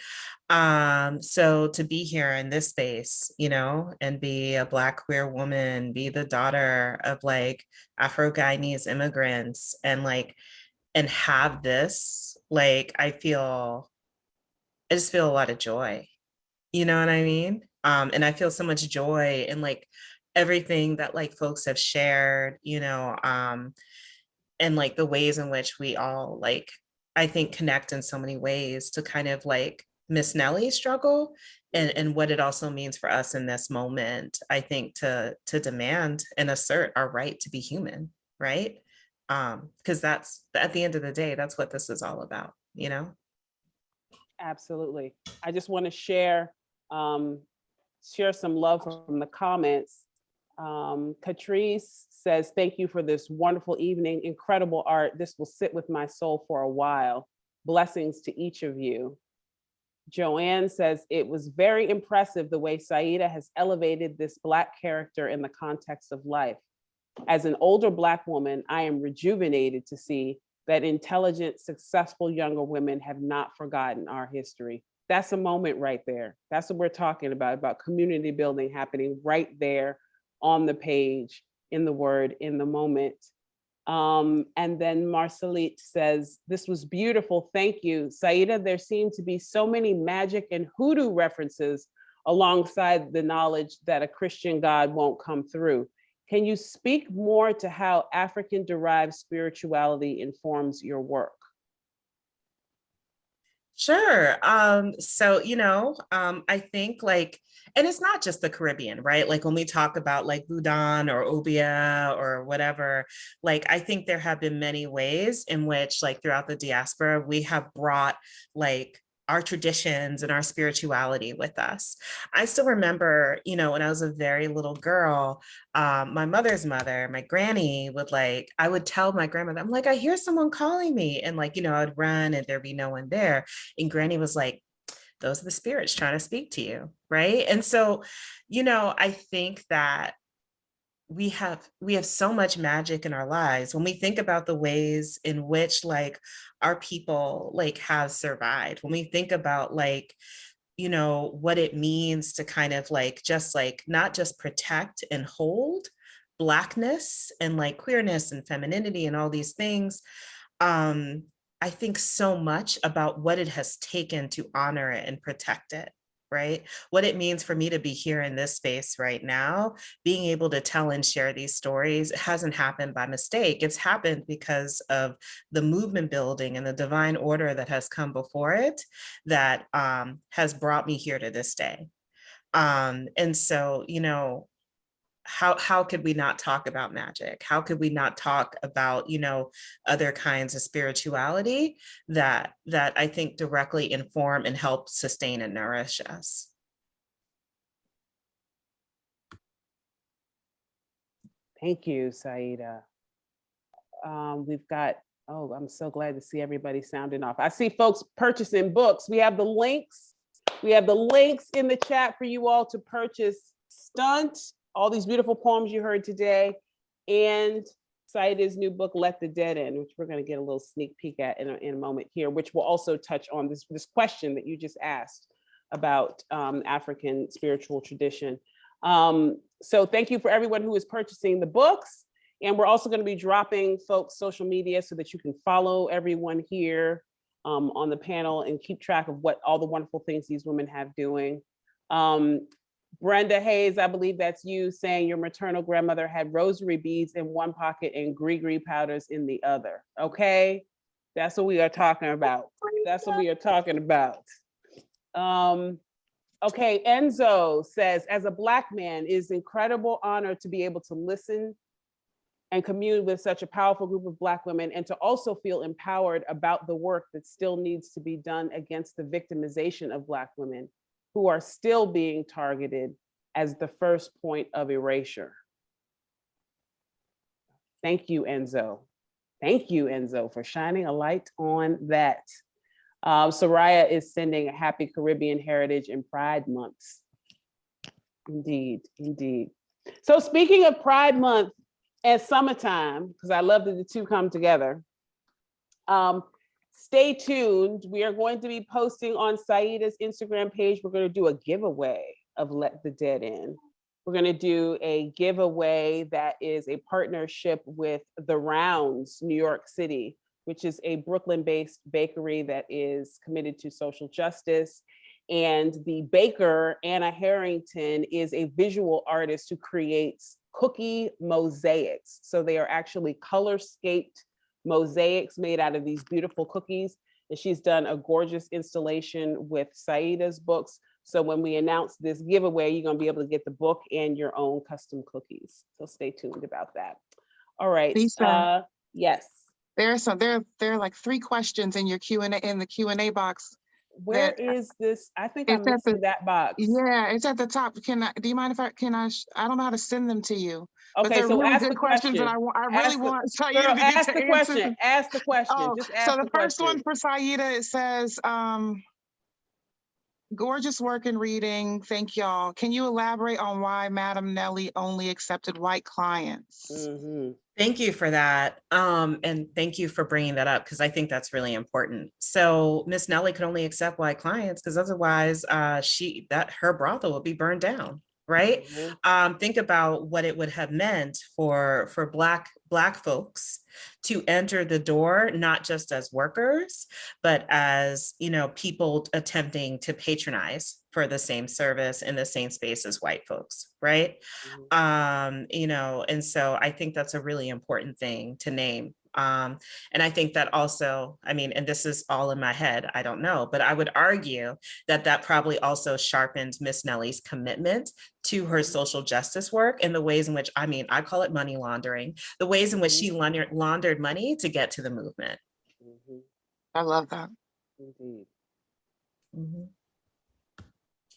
Speaker 3: So to be here in this space, you know, and be a Black queer woman, be the daughter of like Afro-Guyanese immigrants, and like, and have this, like, I just feel a lot of joy, you know what I mean? And I feel so much joy in like everything that like folks have shared, you know, and like the ways in which we all like, I think, connect in so many ways to kind of like Miss Nellie's struggle and what it also means for us in this moment, I think, to demand and assert our right to be human, right? Because that's, at the end of the day, that's what this is all about, you know?
Speaker 2: Absolutely. I just want to share some love from the comments. Catrice says, thank you for this wonderful evening, incredible art. This will sit with my soul for a while. Blessings to each of you. Joanne says, it was very impressive the way Saida has elevated this Black character in the context of life. As an older Black woman, I am rejuvenated to see that intelligent, successful younger women have not forgotten our history. That's a moment right there. That's what we're talking about community building happening right there on the page, in the word, in the moment. And then Marceline says, this was beautiful, thank you. Saida, there seem to be so many magic and hoodoo references alongside the knowledge that a Christian God won't come through. Can you speak more to how African-derived spirituality informs your work?
Speaker 3: Sure. So, I think like, and it's not just the Caribbean, right? Like when we talk about like Budan or Obia or whatever, like I think there have been many ways in which like throughout the diaspora, we have brought like our traditions and our spirituality with us. I still remember, when I was a very little girl, my mother's mother, my granny would like, I would tell my grandmother, I'm like, I hear someone calling me. And like, I'd run and there'd be no one there. And granny was like, those are the spirits trying to speak to you, right? And so, I think that we have so much magic in our lives when we think about the ways in which like our people like have survived, when we think about like what it means to kind of like just like not just protect and hold Blackness and like queerness and femininity and all these things. I think so much about what it has taken to honor it and protect it, right? What it means for me to be here in this space right now, being able to tell and share these stories, it hasn't happened by mistake. It's happened because of the movement building and the divine order that has come before it that has brought me here to this day. And so, how could we not talk about magic? How could we not talk about, other kinds of spirituality that I think directly inform and help sustain and nourish us?
Speaker 2: Thank you, Saida. We've got, I'm so glad to see everybody sounding off. I see folks purchasing books. We have the links. We have the links in the chat for you all to purchase STUNT, all these beautiful poems you heard today, and Saida's new book, Let the Dead In, which we're going to get a little sneak peek at in a moment here, which will also touch on this question that you just asked about African spiritual tradition. So thank you for everyone who is purchasing the books. And we're also going to be dropping folks' social media so that you can follow everyone here on the panel and keep track of what all the wonderful things these women have doing. Brenda Hayes, I believe that's you, saying your maternal grandmother had rosary beads in one pocket and gree-gree powders in the other. Okay, that's what we are talking about. That's what we are talking about. Okay, Enzo says, as a Black man, it is an incredible honor to be able to listen and commune with such a powerful group of Black women, and to also feel empowered about the work that still needs to be done against the victimization of Black women, who are still being targeted as the first point of erasure. Thank you, Enzo. Thank you, Enzo, for shining a light on that. Soraya is sending a happy Caribbean Heritage and Pride Months. Indeed, indeed. So speaking of Pride Month and summertime, because I love that the two come together, stay tuned. We are going to be posting on Saida's Instagram page. We're going to do a giveaway of Let the Dead In. We're going to do a giveaway that is a partnership with The Rounds, New York City, which is a Brooklyn-based bakery that is committed to social justice. And the baker, Anna Harrington, is a visual artist who creates cookie mosaics. So they are actually color-scaped mosaics made out of these beautiful cookies. And she's done a gorgeous installation with Saida's books. So when we announce this giveaway, you're gonna be able to get the book and your own custom cookies. So stay tuned about that. All right,
Speaker 4: Lisa,
Speaker 2: yes.
Speaker 4: there are like 3 questions in your Q&A, in the Q&A box.
Speaker 2: where is this? I think I'm
Speaker 4: It's at the,
Speaker 2: missing that box.
Speaker 4: yeah, it's at the top. Do you mind if I don't know how to send them to you, but
Speaker 2: Okay,
Speaker 4: they're
Speaker 2: so
Speaker 4: really
Speaker 2: ask
Speaker 4: good
Speaker 2: the
Speaker 4: questions, and
Speaker 2: question.
Speaker 4: I really want Saida
Speaker 2: Girl,
Speaker 4: to get
Speaker 2: ask
Speaker 4: to
Speaker 2: the
Speaker 4: answer.
Speaker 2: question. Ask the question.
Speaker 4: Oh,
Speaker 2: Just
Speaker 4: so
Speaker 2: ask
Speaker 4: the
Speaker 2: the
Speaker 4: first one
Speaker 2: question.
Speaker 4: for Saida, it says, gorgeous work and reading. Thank y'all. Can you elaborate on why Madam Nellie only accepted white clients?
Speaker 2: Mhm.
Speaker 3: Thank you for that. And thank you for bringing that up because I think that's really important. So Miss Nellie could only accept white clients because otherwise her brothel would be burned down, right?
Speaker 2: Mhm.
Speaker 3: Think about what it would have meant for black folks to enter the door, not just as workers, but as, people attempting to patronize for the same service in the same space as white folks, right? And so I think that's a really important thing to name. And I think that also, and this is all in my head, I don't know, but I would argue that probably also sharpened Miss Nellie's commitment to her social justice work in the ways in which, I call it money laundering, the ways in which she laundered money to get to the movement.
Speaker 2: Mhm.
Speaker 4: I love that.
Speaker 2: Indeed.
Speaker 3: Mhm.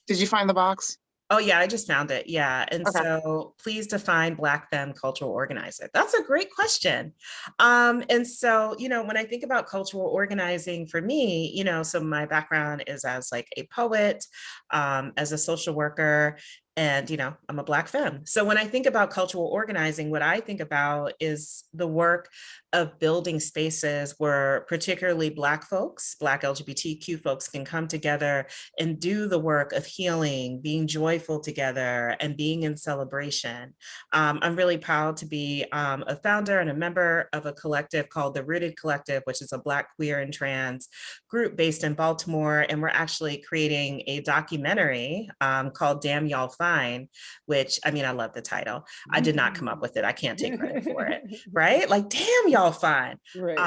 Speaker 4: Did you find the box?
Speaker 3: Oh yeah, I just found it. Yeah. And
Speaker 4: Okay.
Speaker 3: so please define Black femme cultural organizer. That's a great question. And so, when I think about cultural organizing for me, so my background is as like a poet, as a social worker, and I'm a Black femme. So when I think about cultural organizing, what I think about is the work of building spaces where particularly Black folks, Black LGBTQ folks can come together and do the work of healing, being joyful together, and being in celebration. I'm really proud to be a founder and a member of a collective called the Rooted Collective, which is a Black, queer, and trans group based in Baltimore. And we're actually creating a documentary called Damn Y'all Fine, which, I love the title. I did not come up with it. I can't take credit for it, right? Like, damn y'all fine.
Speaker 2: Right.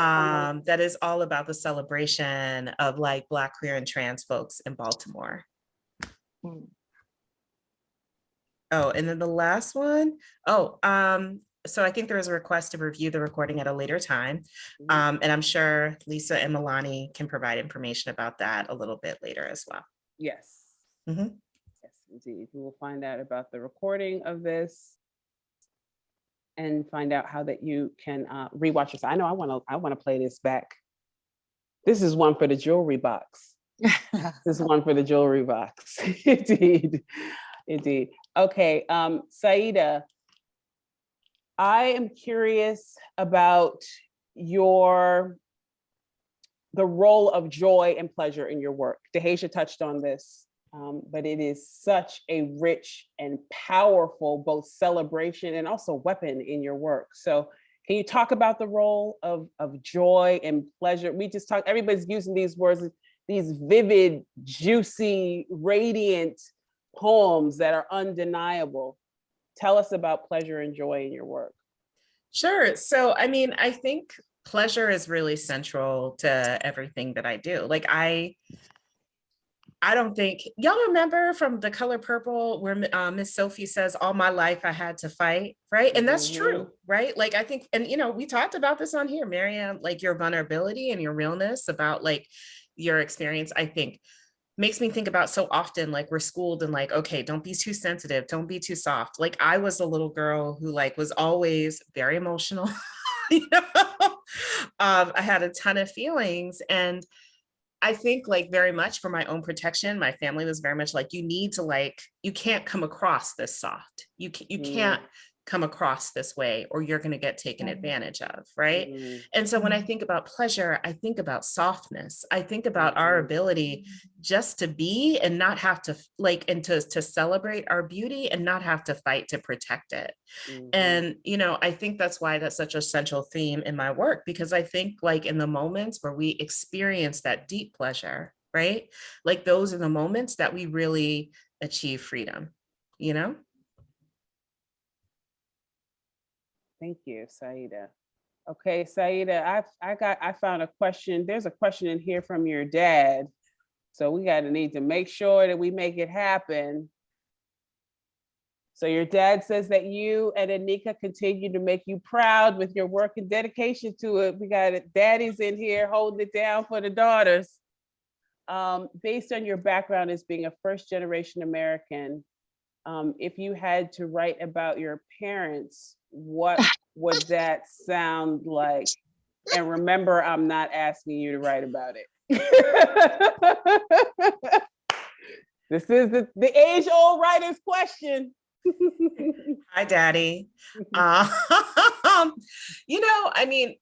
Speaker 3: That is all about the celebration of like Black, queer, and trans folks in Baltimore. Oh, and then the last one. So I think there is a request to review the recording at a later time. And I'm sure Lisa and Melani can provide information about that a little bit later as well.
Speaker 2: Yes.
Speaker 3: Mhm.
Speaker 2: Yes, indeed. We will find out about the recording of this and find out how that you can rewatch this. I know I want to play this back. This is one for the jewelry box. This is one for the jewelry box. Indeed. Indeed. Okay, Saida, I am curious about the role of joy and pleasure in your work. Dehejia touched on this, but it is such a rich and powerful both celebration and also weapon in your work. So can you talk about the role of joy and pleasure? We just talked, everybody's using these words, these vivid, juicy, radiant poems that are undeniable. Tell us about pleasure and joy in your work.
Speaker 3: Sure. So, I think pleasure is really central to everything that I do. Like I don't think y'all remember from The Color Purple where Miss Sophie says, all my life I had to fight, right? And that's true, right? Like I think, and we talked about this on here, Maryam, like your vulnerability and your realness about like your experience, I think makes me think about so often, like we're schooled and like, okay, don't be too sensitive, don't be too soft. Like I was a little girl who like was always very emotional. I had a ton of feelings, and I think like very much for my own protection, my family was very much like, you need to like, you can't come across this soft. You can't come across this way or you're going to get taken advantage of, right? And so when I think about pleasure, I think about softness. I think about our ability just to be and not have to like, and to celebrate our beauty and not have to fight to protect it. And, I think that's why that's such a central theme in my work, because I think like in the moments where we experience that deep pleasure, right? Like those are the moments that we really achieve freedom,
Speaker 2: Thank you, Saida. Okay, Saida, I found a question. There's a question in here from your dad. So we need to make sure that we make it happen. So your dad says that you and Anika continue to make you proud with your work and dedication to it. We got it. Daddy's in here holding it down for the daughters. based on your background as being a first-generation American, if you had to write about your parents, what would that sound like? And remember, I'm not asking you to write about it. This is the age-old writer's question.
Speaker 3: Hi, Daddy. You know, I mean,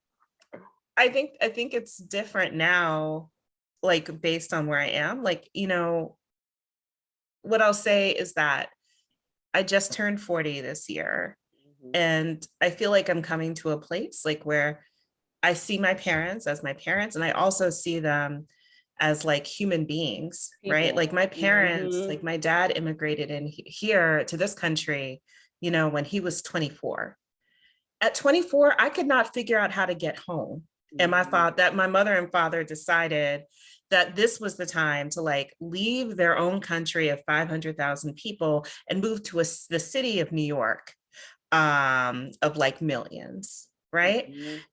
Speaker 3: I think it's different now, like based on where I am. Like, you know, what I'll say is that I just turned 40 this year, and I feel like I'm coming to a place like where I see my parents as my parents, and I also see them as like human beings, right?
Speaker 2: People.
Speaker 3: Like my parents, like my dad immigrated in here to this country, you know, when he was 24. At 24, I could not figure out how to get home. And I thought that my mother and father decided that this was the time to like leave their own country of 500,000 people and move to the city of New York, of like millions, right?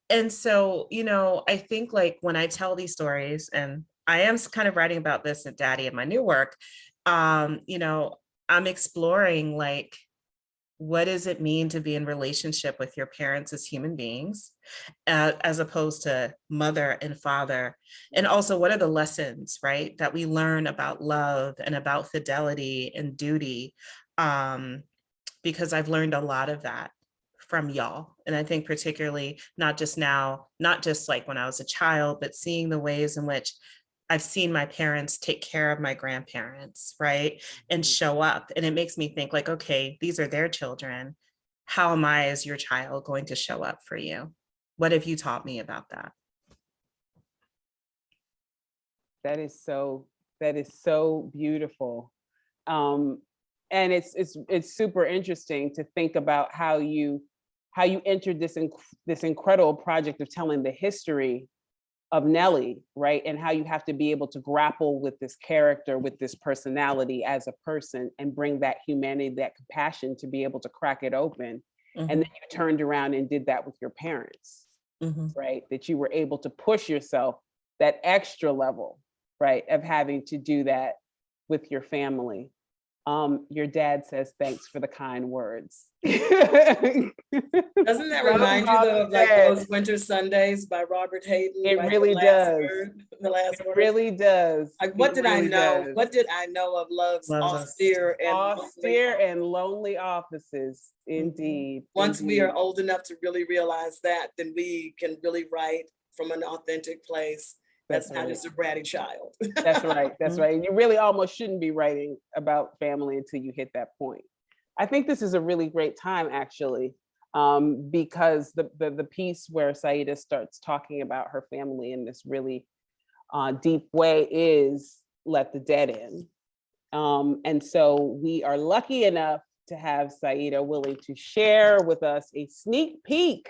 Speaker 3: And so, you know, I think like when I tell these stories, and I am kind of writing about this at Daddy in my new work, you know, I'm exploring like, what does it mean to be in relationship with your parents as human beings, as opposed to mother and father? And also, what are the lessons, right, that we learn about love and about fidelity and duty? Because I've learned a lot of that from y'all. And I think particularly not just now, not just like when I was a child, but seeing the ways in which I've seen my parents take care of my grandparents, right? And show up. And it makes me think like, okay, these are their children. How am I as your child going to show up for you? What have you taught me about that?
Speaker 2: That is so beautiful. And it's super interesting to think about how you entered this incredible project of telling the history of Nellie, right? And how you have to be able to grapple with this character, with this personality as a person, and bring that humanity, that compassion to be able to crack it open. And then you turned around and did that with your parents, right? That you were able to push yourself that extra level, right? Of having to do that with your family. Your dad says, thanks for the kind words.
Speaker 7: Doesn't that remind you though of like those Winter Sundays by Robert Hayden?
Speaker 2: It
Speaker 7: like
Speaker 2: really does.
Speaker 7: The last word.
Speaker 2: Really does.
Speaker 7: Like, what did I know?
Speaker 2: Does.
Speaker 7: What did I know of love's austere
Speaker 2: and lonely offices? Indeed.
Speaker 7: Once we are old enough to really realize that, then we can really write from an authentic place. That's not just a bratty child.
Speaker 2: That's right. That's right. You really almost shouldn't be writing about family until you hit that point. I think this is a really great time, actually, because the piece where Saida starts talking about her family in this really deep way is Let the Dead In. And so we are lucky enough to have Saida willing to share with us a sneak peek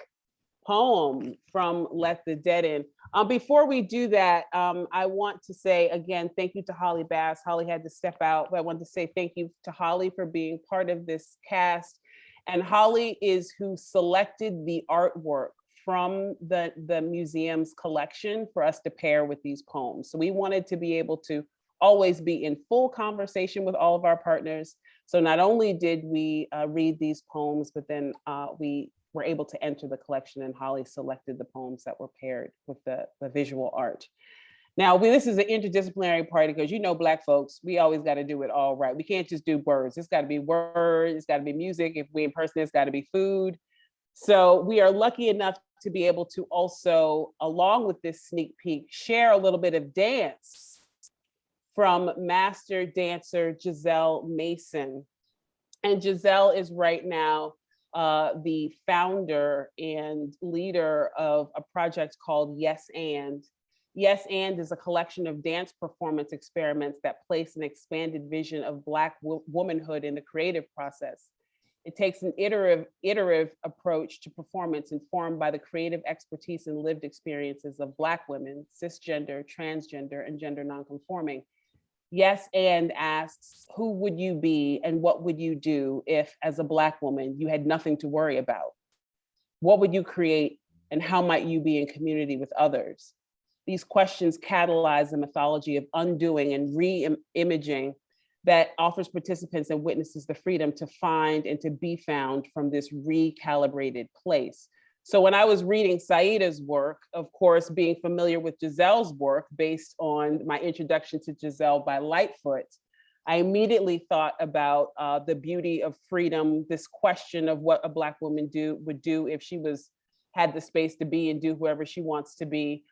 Speaker 2: poem from Let the Dead In. Before we do that, I want to say again, thank you to Holly Bass. Holly had to step out, but I want to say thank you to Holly for being part of this cast. And Holly is who selected the artwork from the museum's collection for us to pair with these poems. So we wanted to be able to always be in full conversation with all of our partners. So not only did we read these poems, but then we were able to enter the collection, and Holly selected the poems that were paired with the visual art. Now, this is an interdisciplinary party because, you know, Black folks, we always got to do it all right. We can't just do words. It's got to be words, it's got to be music. If we in person, it's got to be food. So we are lucky enough to be able to also, along with this sneak peek, share a little bit of dance from master dancer Giselle Mason. And Giselle is right now the founder and leader of a project called Yes And. Yes And is a collection of dance performance experiments that place an expanded vision of Black womanhood in the creative process. It takes an iterative approach to performance informed by the creative expertise and lived experiences of Black women, cisgender, transgender, and gender nonconforming. Yes And asks, who would you be and what would you do if, as a Black woman, you had nothing to worry about? What would you create and how might you be in community with others? these questions catalyze the mythology of undoing and re-imaging that offers participants and witnesses the freedom to find and to be found from this recalibrated place. So when I was reading Saida's work, of course, being familiar with Giselle's work based on my introduction to Giselle by Lightfoot, I immediately thought about the beauty of freedom, this question of what a Black woman would do if she had the space to be and do whoever she wants to be.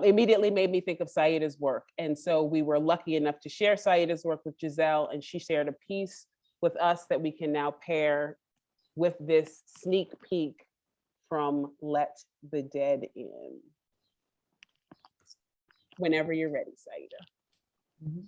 Speaker 2: Immediately made me think of Saida's work. And so we were lucky enough to share Saida's work with Giselle, and she shared a piece with us that we can now pair with this sneak peek from Let the Dead In. Whenever you're ready, Saida.
Speaker 3: Mhm.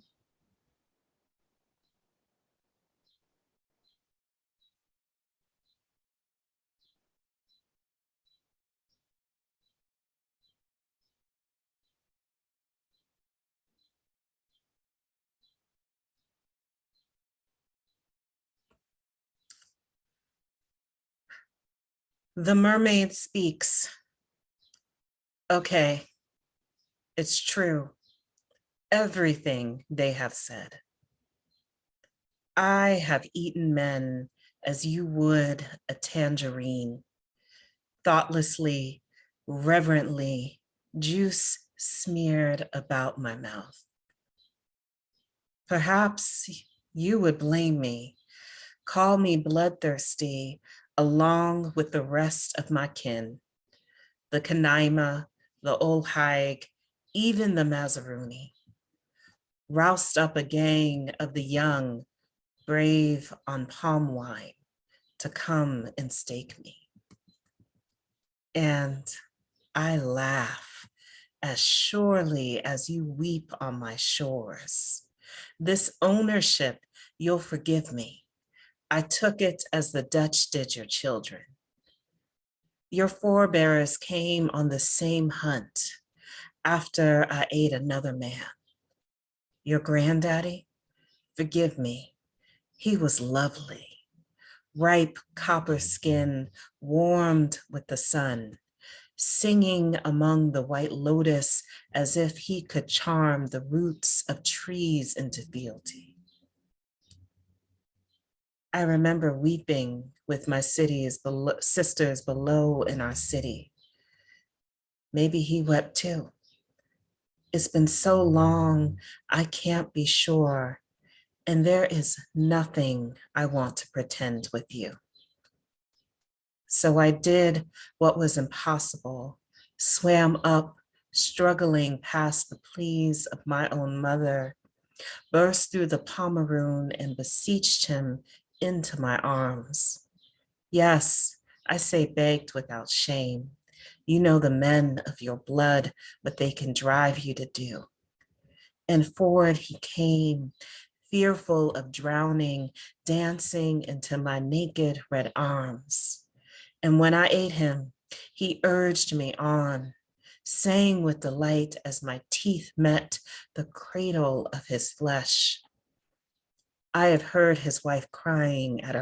Speaker 3: The mermaid speaks. Okay, it's true. Everything they have said. I have eaten men as you would a tangerine, thoughtlessly, reverently, juice smeared about my mouth. Perhaps you would blame me, call me bloodthirsty, along with the rest of my kin, the Kanaima, the Olhaig, even the Mazaruni. Roused up a gang of the young, brave on palm wine, to come and stake me. And I laugh as surely as you weep on my shores. This ownership, you'll forgive me. I took it as the Dutch did your children. Your forebears came on the same hunt after I ate another man. Your granddaddy, forgive me, he was lovely. Ripe copper skin warmed with the sun, singing among the white lotus as if he could charm the roots of trees into fealty. I remember weeping with my sisters below in our city. Maybe he wept too. It's been so long, I can't be sure, and there is nothing I want to pretend with you. So I did what was impossible, swam up, struggling past the pleas of my own mother, burst through the Pomeroon and beseeched him into my arms. Yes, I say begged without shame. You know the men of your blood, what they can drive you to do. And forward he came, fearful of drowning, dancing into my naked red arms. And when I ate him, he urged me on, saying with delight as my teeth met the cradle of his flesh. I have heard his wife crying at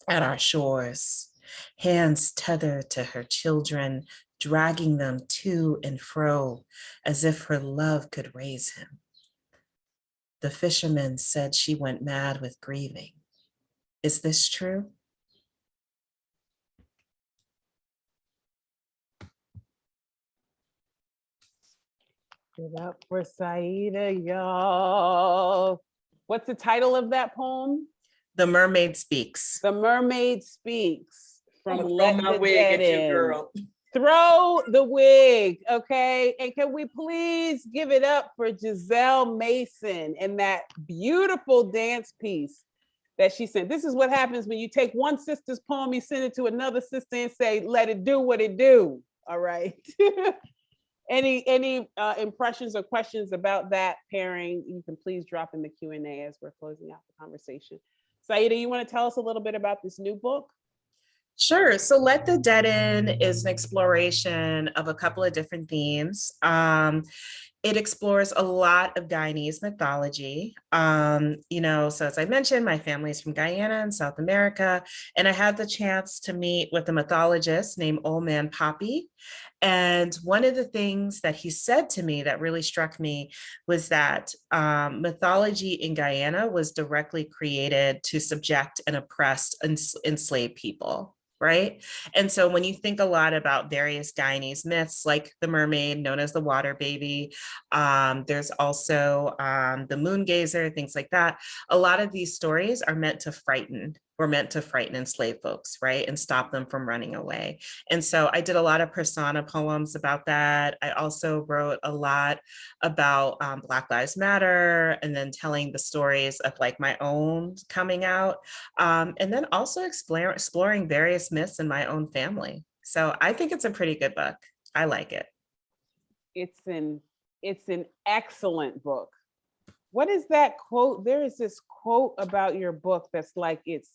Speaker 3: our shores, hands tethered to her children, dragging them to and fro as if her love could raise him. The fisherman said she went mad with grieving. Is this true?
Speaker 2: Give it up for Saida, y'all. What's the title of that poem?
Speaker 3: The Mermaid Speaks.
Speaker 2: The Mermaid Speaks.
Speaker 7: I'm
Speaker 2: From
Speaker 7: gonna throw
Speaker 2: Let
Speaker 7: my
Speaker 2: the
Speaker 7: wig
Speaker 2: Dead
Speaker 7: at you,
Speaker 2: In.
Speaker 7: girl.
Speaker 2: Throw the wig, okay? And can we please give it up for Giselle Mason and that beautiful dance piece that she sent. This is what happens when you take one sister's poem, you send it to another sister and say, let it do what it do, all right? Any impressions or questions about that pairing, you can please drop in the Q&A as we're closing out the conversation. Saida, you want to tell us a little bit about this new book?
Speaker 3: Sure. So Let the Dead In is an exploration of a couple of different themes. It explores a lot of Guyanese mythology. So as I mentioned, my family's from Guyana in South America, and I had the chance to meet with a mythologist named Old Man Poppy. And one of the things that he said to me that really struck me was that mythology in Guyana was directly created to subject and oppress enslaved people. Right. And so when you think a lot about various Guyanese myths, like the mermaid known as the water baby, there's also the moon gazer, things like that. A lot of these stories are meant to frighten enslaved folks, right? And stop them from running away. And so I did a lot of persona poems about that. I also wrote a lot about Black Lives Matter, and then telling the stories of like my own coming out. And then also exploring various myths in my own family. So I think it's a pretty good book. I like it.
Speaker 2: It's an excellent book. What is that quote? There is this quote about your book that's like, it's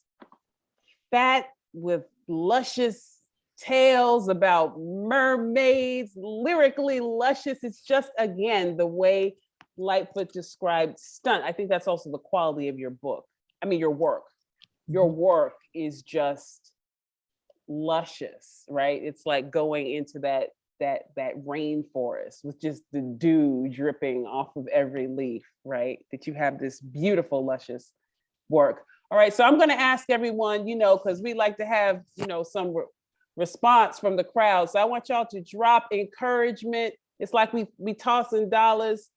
Speaker 2: fat with luscious tales about mermaids, lyrically luscious. It's just, again, the way Lightfoot described stunt. I think that's also the quality of your book. I mean, your work. Your work is just luscious, right? It's like going into that rainforest with just the dew dripping off of every leaf, right? That you have this beautiful, luscious work. All right, so I'm going to ask everyone, because we like to have, some response from the crowd. So I want y'all to drop encouragement. It's like we tossing dollars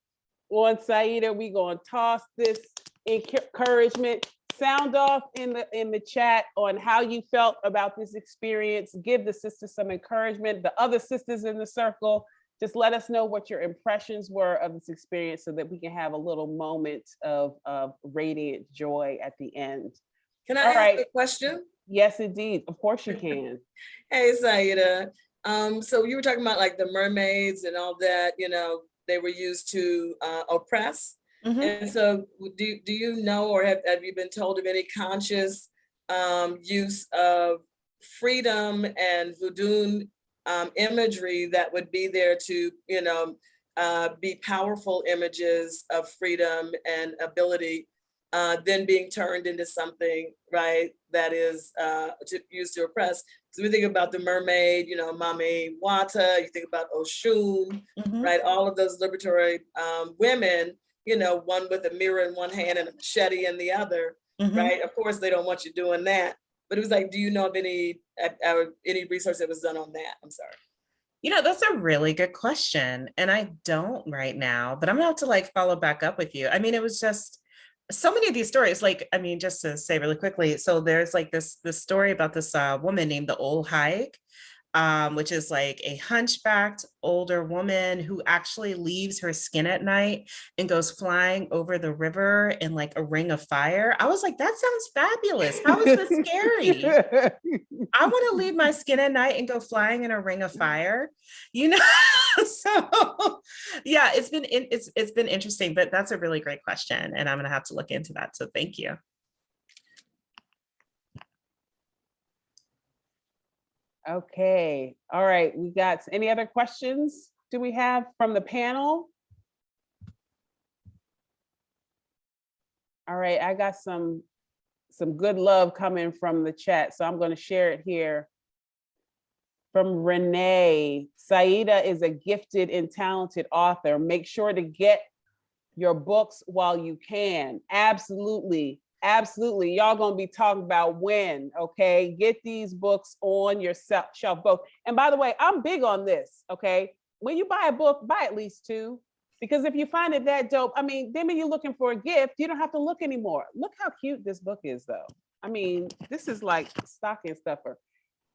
Speaker 2: on Saida. We going to toss this encouragement. Sound off in the chat on how you felt about this experience. Give the sisters some encouragement. The other sisters in the circle, just let us know what your impressions were of this experience so that we can have a little moment of radiant joy at the end.
Speaker 7: Can I ask a question?
Speaker 2: Yes, indeed. Of course you can.
Speaker 7: Hey, Saida. So you were talking about like the mermaids and all that, they were used to oppress. Mm-hmm. And so do you know, or have you been told of any conscious use of freedom and voodoo imagery that would be there to, be powerful images of freedom and ability, then being turned into something, right, that is used to oppress? So we think about the mermaid, Mami Wata, you think about Oshun, mm-hmm. right? All of those liberatory women, one with a mirror in one hand and a machete in the other, mm-hmm. right? Of course, they don't want you doing that. But it was like, do you know of any research that was done on that? I'm sorry.
Speaker 3: That's a really good question. And I don't right now, but I'm gonna have to follow back up with you. I mean, it was just so many of these stories, just to say really quickly. So there's this story about this woman named the Old Hike, which is like a hunchbacked older woman who actually leaves her skin at night and goes flying over the river in a ring of fire. I was like, that sounds fabulous. How is this scary? I want to leave my skin at night and go flying in a ring of fire, So yeah, it's been interesting, but that's a really great question. And I'm going to have to look into that. So thank you.
Speaker 2: Okay. All right. We got any other questions? Do we have from the panel? All right. I got some good love coming from the chat, so I'm going to share it here. From Renee, Saida is a gifted and talented author. Make sure to get your books while you can. Absolutely. Absolutely. Y'all gonna be talking about when, okay? Get these books on your shelf both. And by the way, I'm big on this, okay? When you buy a book, buy at least 2. Because if you find it that dope, I mean, then when you're looking for a gift, you don't have to look anymore. Look how cute this book is though. I mean, this is like stocking stuffer.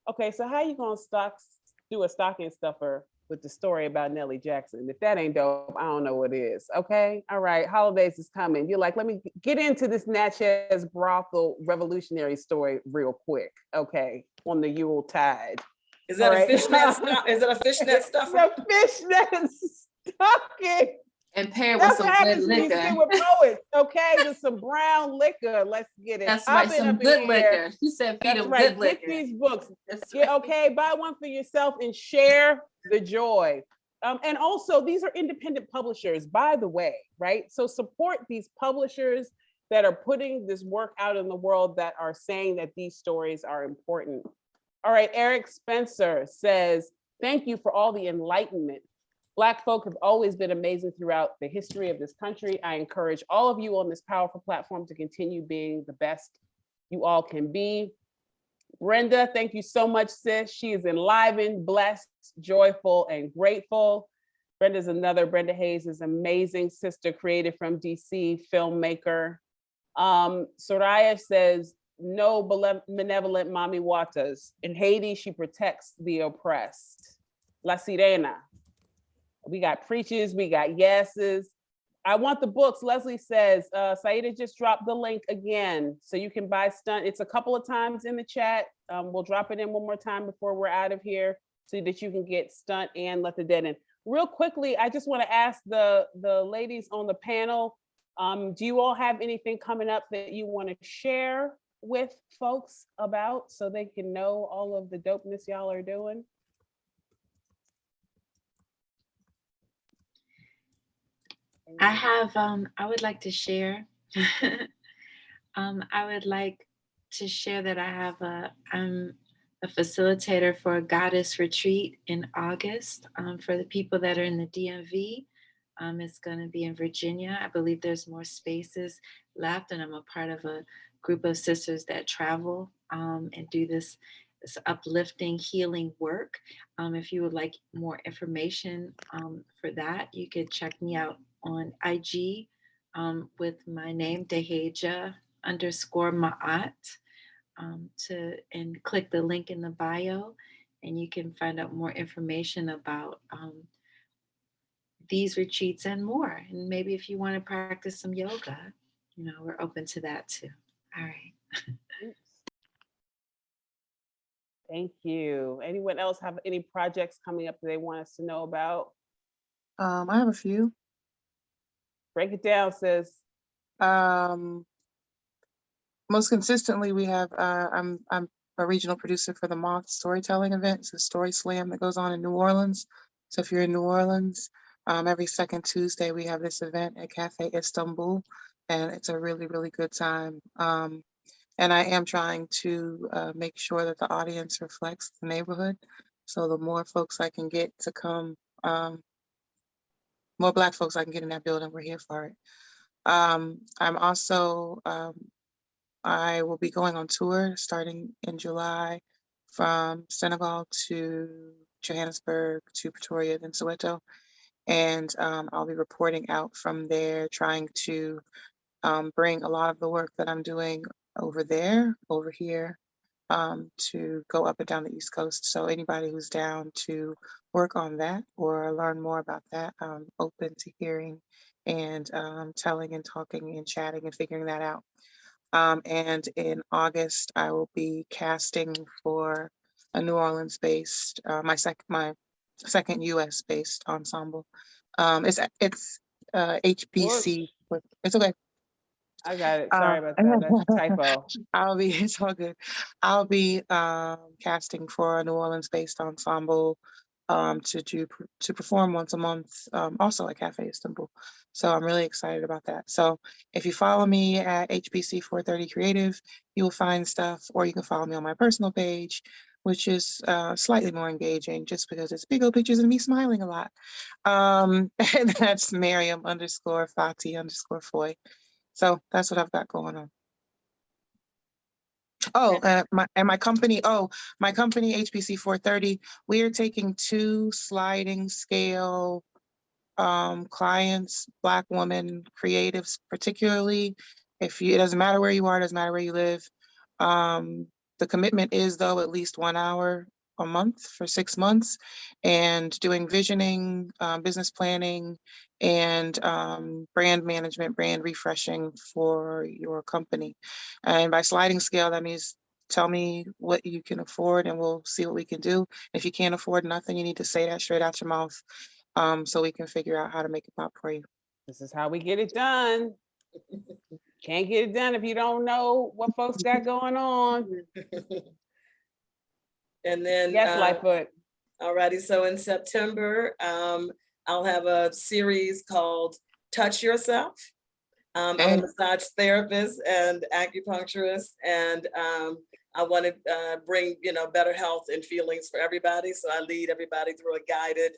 Speaker 2: Okay, so how you gonna do a stocking stuffer with the story about Nellie Jackson? If that ain't dope, I don't know what is. Okay, all right, holidays is coming. You're like, let me get into this Natchez brothel revolutionary story real quick. Okay, on the Yule tide.
Speaker 7: Is that a fishnet? Is it a fishnet stuffer?
Speaker 2: A fishnet stocking.
Speaker 1: And paired with some good liquor.
Speaker 2: That's with poets, okay? With some brown liquor. Let's get it.
Speaker 1: That's right, some good liquor. She said feed them good liquor.
Speaker 2: Get these books. Okay, buy one for yourself and share the joy. And also, these are independent publishers, by the way, right? So support these publishers that are putting this work out in the world, that are saying that these stories are important. All right, Eric Spencer says, thank you for all the enlightenment. Black folk have always been amazing throughout the history of this country. I encourage all of you on this powerful platform to continue being the best you all can be. Brenda, thank you so much, sis. She is enlivened, blessed, joyful, and grateful. Brenda Hayes is amazing sister, created from DC, filmmaker. Soraya says, no benevolent Mami Watas. In Haiti, she protects the oppressed. La Sirena. We got preaches, we got yeses. I want the books. Leslie says, Saida just dropped the link again, so you can buy Stunt. It's a couple of times in the chat. We'll drop it in one more time before we're out of here, so that you can get Stunt and Let the Dead In. Real quickly, I just want to ask the ladies on the panel, do you all have anything coming up that you want to share with folks about, so they can know all of the dopeness y'all are doing?
Speaker 6: I would like to share. I would like to share that I'm a facilitator for a goddess retreat in August for the people that are in the DMV. It's going to be in Virginia. I believe there's more spaces left, and I'm a part of a group of sisters that travel and do this uplifting, healing work. If you would like more information for that, you could check me out on IG with my name, Dehejia _Maat, and click the link in the bio, and you can find out more information about these retreats and more. And maybe if you want to practice some yoga, we're open to that too. All right.
Speaker 2: Thank you. Anyone else have any projects coming up that they want us to know about?
Speaker 4: I have a few.
Speaker 2: Break it down, sis.
Speaker 4: Most consistently, we have, I'm a regional producer for the Moth storytelling event. It's a story slam that goes on in New Orleans. So if you're in New Orleans, every second Tuesday, we have this event at Cafe Istanbul, and it's a really, really good time. And I am trying to make sure that the audience reflects the neighborhood. So the more folks I can get to come, more Black folks I can get in that building, we're here for it. I'm also, I will be going on tour starting in July from Senegal to Johannesburg to Pretoria, then Soweto. And I'll be reporting out from there, trying to bring a lot of the work that I'm doing over there, over here, to go up and down the East Coast. So anybody who's down to work on that or learn more about that, I'm open to hearing and telling and talking and chatting and figuring that out. And in August, I will be casting for a New Orleans-based, my second US-based ensemble. It's HBC. It's okay.
Speaker 2: I got it. Sorry about that. That's a typo.
Speaker 4: It's all good. I'll be casting for a New Orleans-based ensemble to perform once a month, also at Cafe Istanbul. So I'm really excited about that. So if you follow me at HBC 430 Creative, you will find stuff, or you can follow me on my personal page, which is slightly more engaging just because it's big old pictures of me smiling a lot. And that's Maryam _Fatima _Foye. So that's what I've got going on. Oh, my company HBC 430, we are taking 2 sliding scale clients, Black women, creatives, particularly. It doesn't matter where you are, it doesn't matter where you live. The commitment is, though, at least 1 hour a month for 6 months, and doing visioning, business planning, and brand management, brand refreshing for your company. And by sliding scale, that means tell me what you can afford and we'll see what we can do. If you can't afford nothing, you need to say that straight out your mouth, so we can figure out how to make it pop for you.
Speaker 2: This is how we get it done. Can't get it done if you don't know what folks got going on.
Speaker 7: And then
Speaker 2: Yes, Lightfoot.
Speaker 7: Alrighty, so in September, I'll have a series called Touch Yourself. I'm a massage therapist and acupuncturist, and I want to bring, better health and feelings for everybody. So I lead everybody through a guided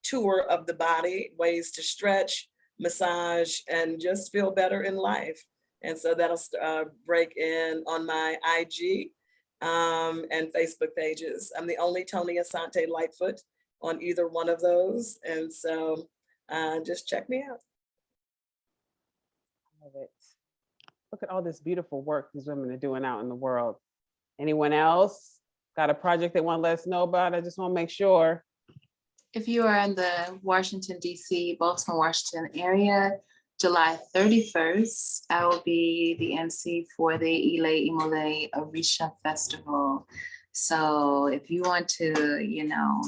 Speaker 7: tour of the body, ways to stretch, massage, and just feel better in life. And so that'll break in on my IG and Facebook pages. I'm the only Toni Asante Lightfoot on either one of those. And so just check me out.
Speaker 2: Love it. Look at all this beautiful work these women are doing out in the world. Anyone else got a project they want to let us know about? I just want to make sure.
Speaker 1: If you are in the Washington, D.C., Baltimore, Washington area, July 31st, I will be the MC for the Ile Imole Orisha Festival. So if you want to,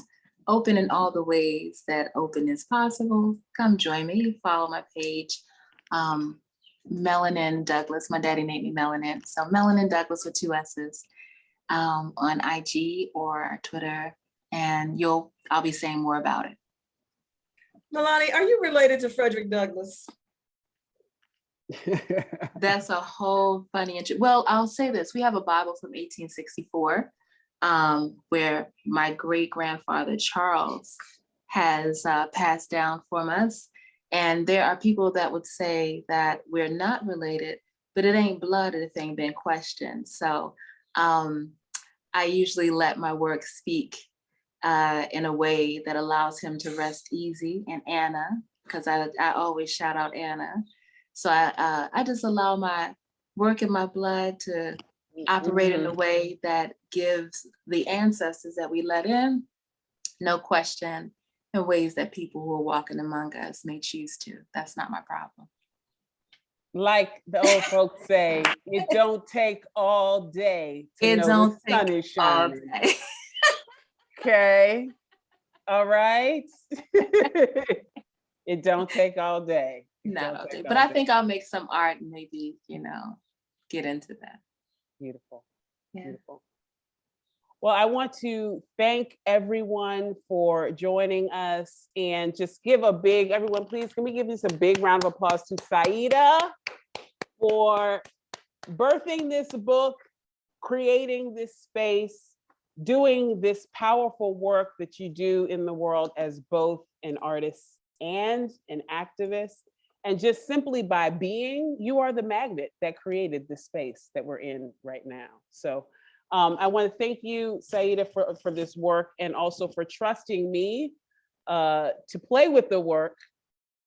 Speaker 1: open in all the ways that open is possible, come join me. Follow my page, Melani Douglass. My daddy named me Melanin. So Melani Douglass with 2 S's on IG or Twitter, and I'll be saying more about it.
Speaker 7: Melani, are you related to Frederick Douglass?
Speaker 1: That's a whole funny well, I'll say this. We have a Bible from 1864 where my great-grandfather Charles has passed down from us. And there are people that would say that we're not related, but it ain't blood if it ain't been questioned. So I usually let my work speak in a way that allows him to rest easy, and Anna, because I always shout out Anna. So I just allow my work and my blood to operate in a way that gives the ancestors that we let in no question, in ways that people who are walking among us may choose to. That's not my problem.
Speaker 2: Like the old folks say, it don't take all day to
Speaker 1: It
Speaker 2: know
Speaker 1: don't
Speaker 2: the sun
Speaker 1: take
Speaker 2: is
Speaker 1: all
Speaker 2: shining.
Speaker 1: day.
Speaker 2: Okay. All right. It don't take all day.
Speaker 1: Not all day. But I think I'll make some art and maybe, get into that.
Speaker 2: Beautiful.
Speaker 1: Yeah.
Speaker 2: Beautiful. Well, I want to thank everyone for joining us, and just give everyone, please, can we give this a big round of applause to Saida for birthing this book, creating this space, doing this powerful work that you do in the world as both an artist and an activist. And just simply by being, you are the magnet that created the space that we're in right now. So I want to thank you, Saida, for this work, and also for trusting me to play with the work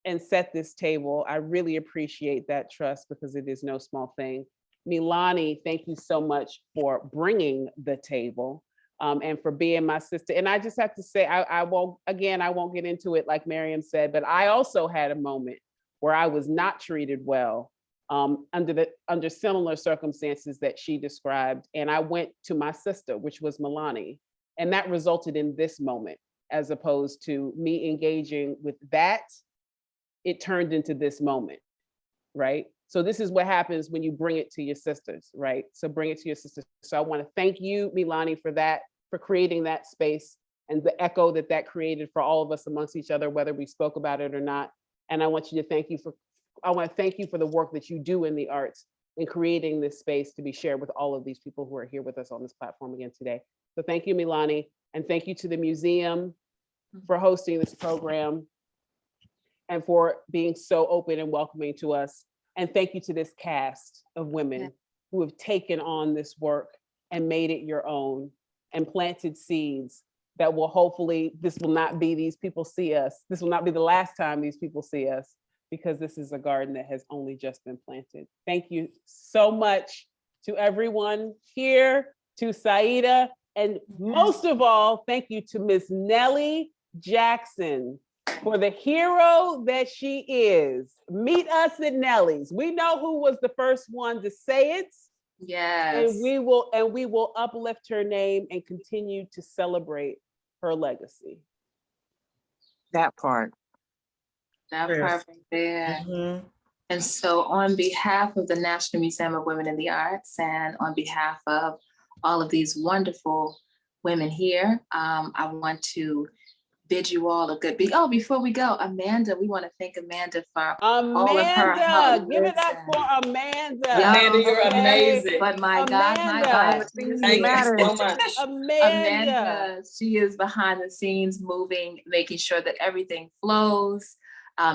Speaker 2: and set this table. I really appreciate that trust, because it is no small thing. Melani, thank you so much for bringing the table and for being my sister. And I just have to say, I won't get into it like Maryam said, but I also had a moment where I was not treated well under similar circumstances that she described. And I went to my sister, which was Melani, and that resulted in this moment. As opposed to me engaging with that, it turned into this moment, right? So this is what happens when you bring it to your sisters, right? So bring it to your sisters. So I want to thank you, Melani, for that, for creating that space and the echo that created for all of us amongst each other, whether we spoke about it or not. And I want to thank you for the work that you do in the arts in creating this space to be shared with all of these people who are here with us on this platform again today. So thank you, Melani, and thank you to the museum for hosting this program and for being so open and welcoming to us. And thank you to this cast of women who have taken on this work and made it your own and planted seeds that will hopefully, this will not be these people see us. This will not be the last time these people see us, because this is a garden that has only just been planted. Thank you so much to everyone here, to Saida, and most of all, thank you to Miss Nellie Jackson for the hero that she is. Meet us at Nellie's. We know who was the first one to say it.
Speaker 1: Yes.
Speaker 2: And we will uplift her name and continue to celebrate her legacy.
Speaker 4: That part.
Speaker 1: That part right there.
Speaker 3: Mhm.
Speaker 1: And so on behalf of the National Museum of Women in the Arts, and on behalf of all of these wonderful women here. I want to bid you all a good before we go, Amanda, we want to thank Amanda for all of her help.
Speaker 2: Amanda, give it up for Amanda.
Speaker 1: Yeah.
Speaker 7: Amanda, you're
Speaker 2: Okay.
Speaker 7: amazing.
Speaker 1: But my God,
Speaker 2: Amanda.
Speaker 1: she is
Speaker 7: Thank you so
Speaker 1: amazing.
Speaker 7: much.
Speaker 2: Amanda.
Speaker 1: She is behind the scenes moving, making sure that everything flows.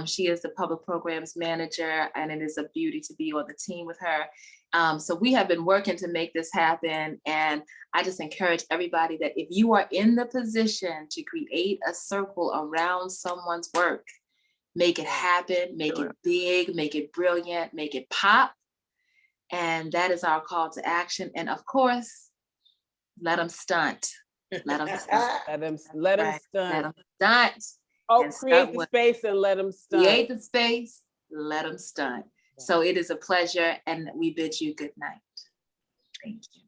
Speaker 1: She is the public programs manager, and it is a beauty to be on the team with her. So we have been working to make this happen. And I just encourage everybody that if you are in the position to create a circle around someone's work, make it happen, make it big, make it brilliant, make it pop. And that is our call to action. And of course, let them stunt. Let them stunt.
Speaker 2: Let them
Speaker 1: Right.
Speaker 2: stunt.
Speaker 1: Let them stunt.
Speaker 2: Oh,
Speaker 1: and
Speaker 2: create
Speaker 1: stunt
Speaker 2: the
Speaker 1: with-
Speaker 2: space and let them stunt.
Speaker 1: Create the space, let them stunt. So it is a pleasure, and we bid you good night. Thank you.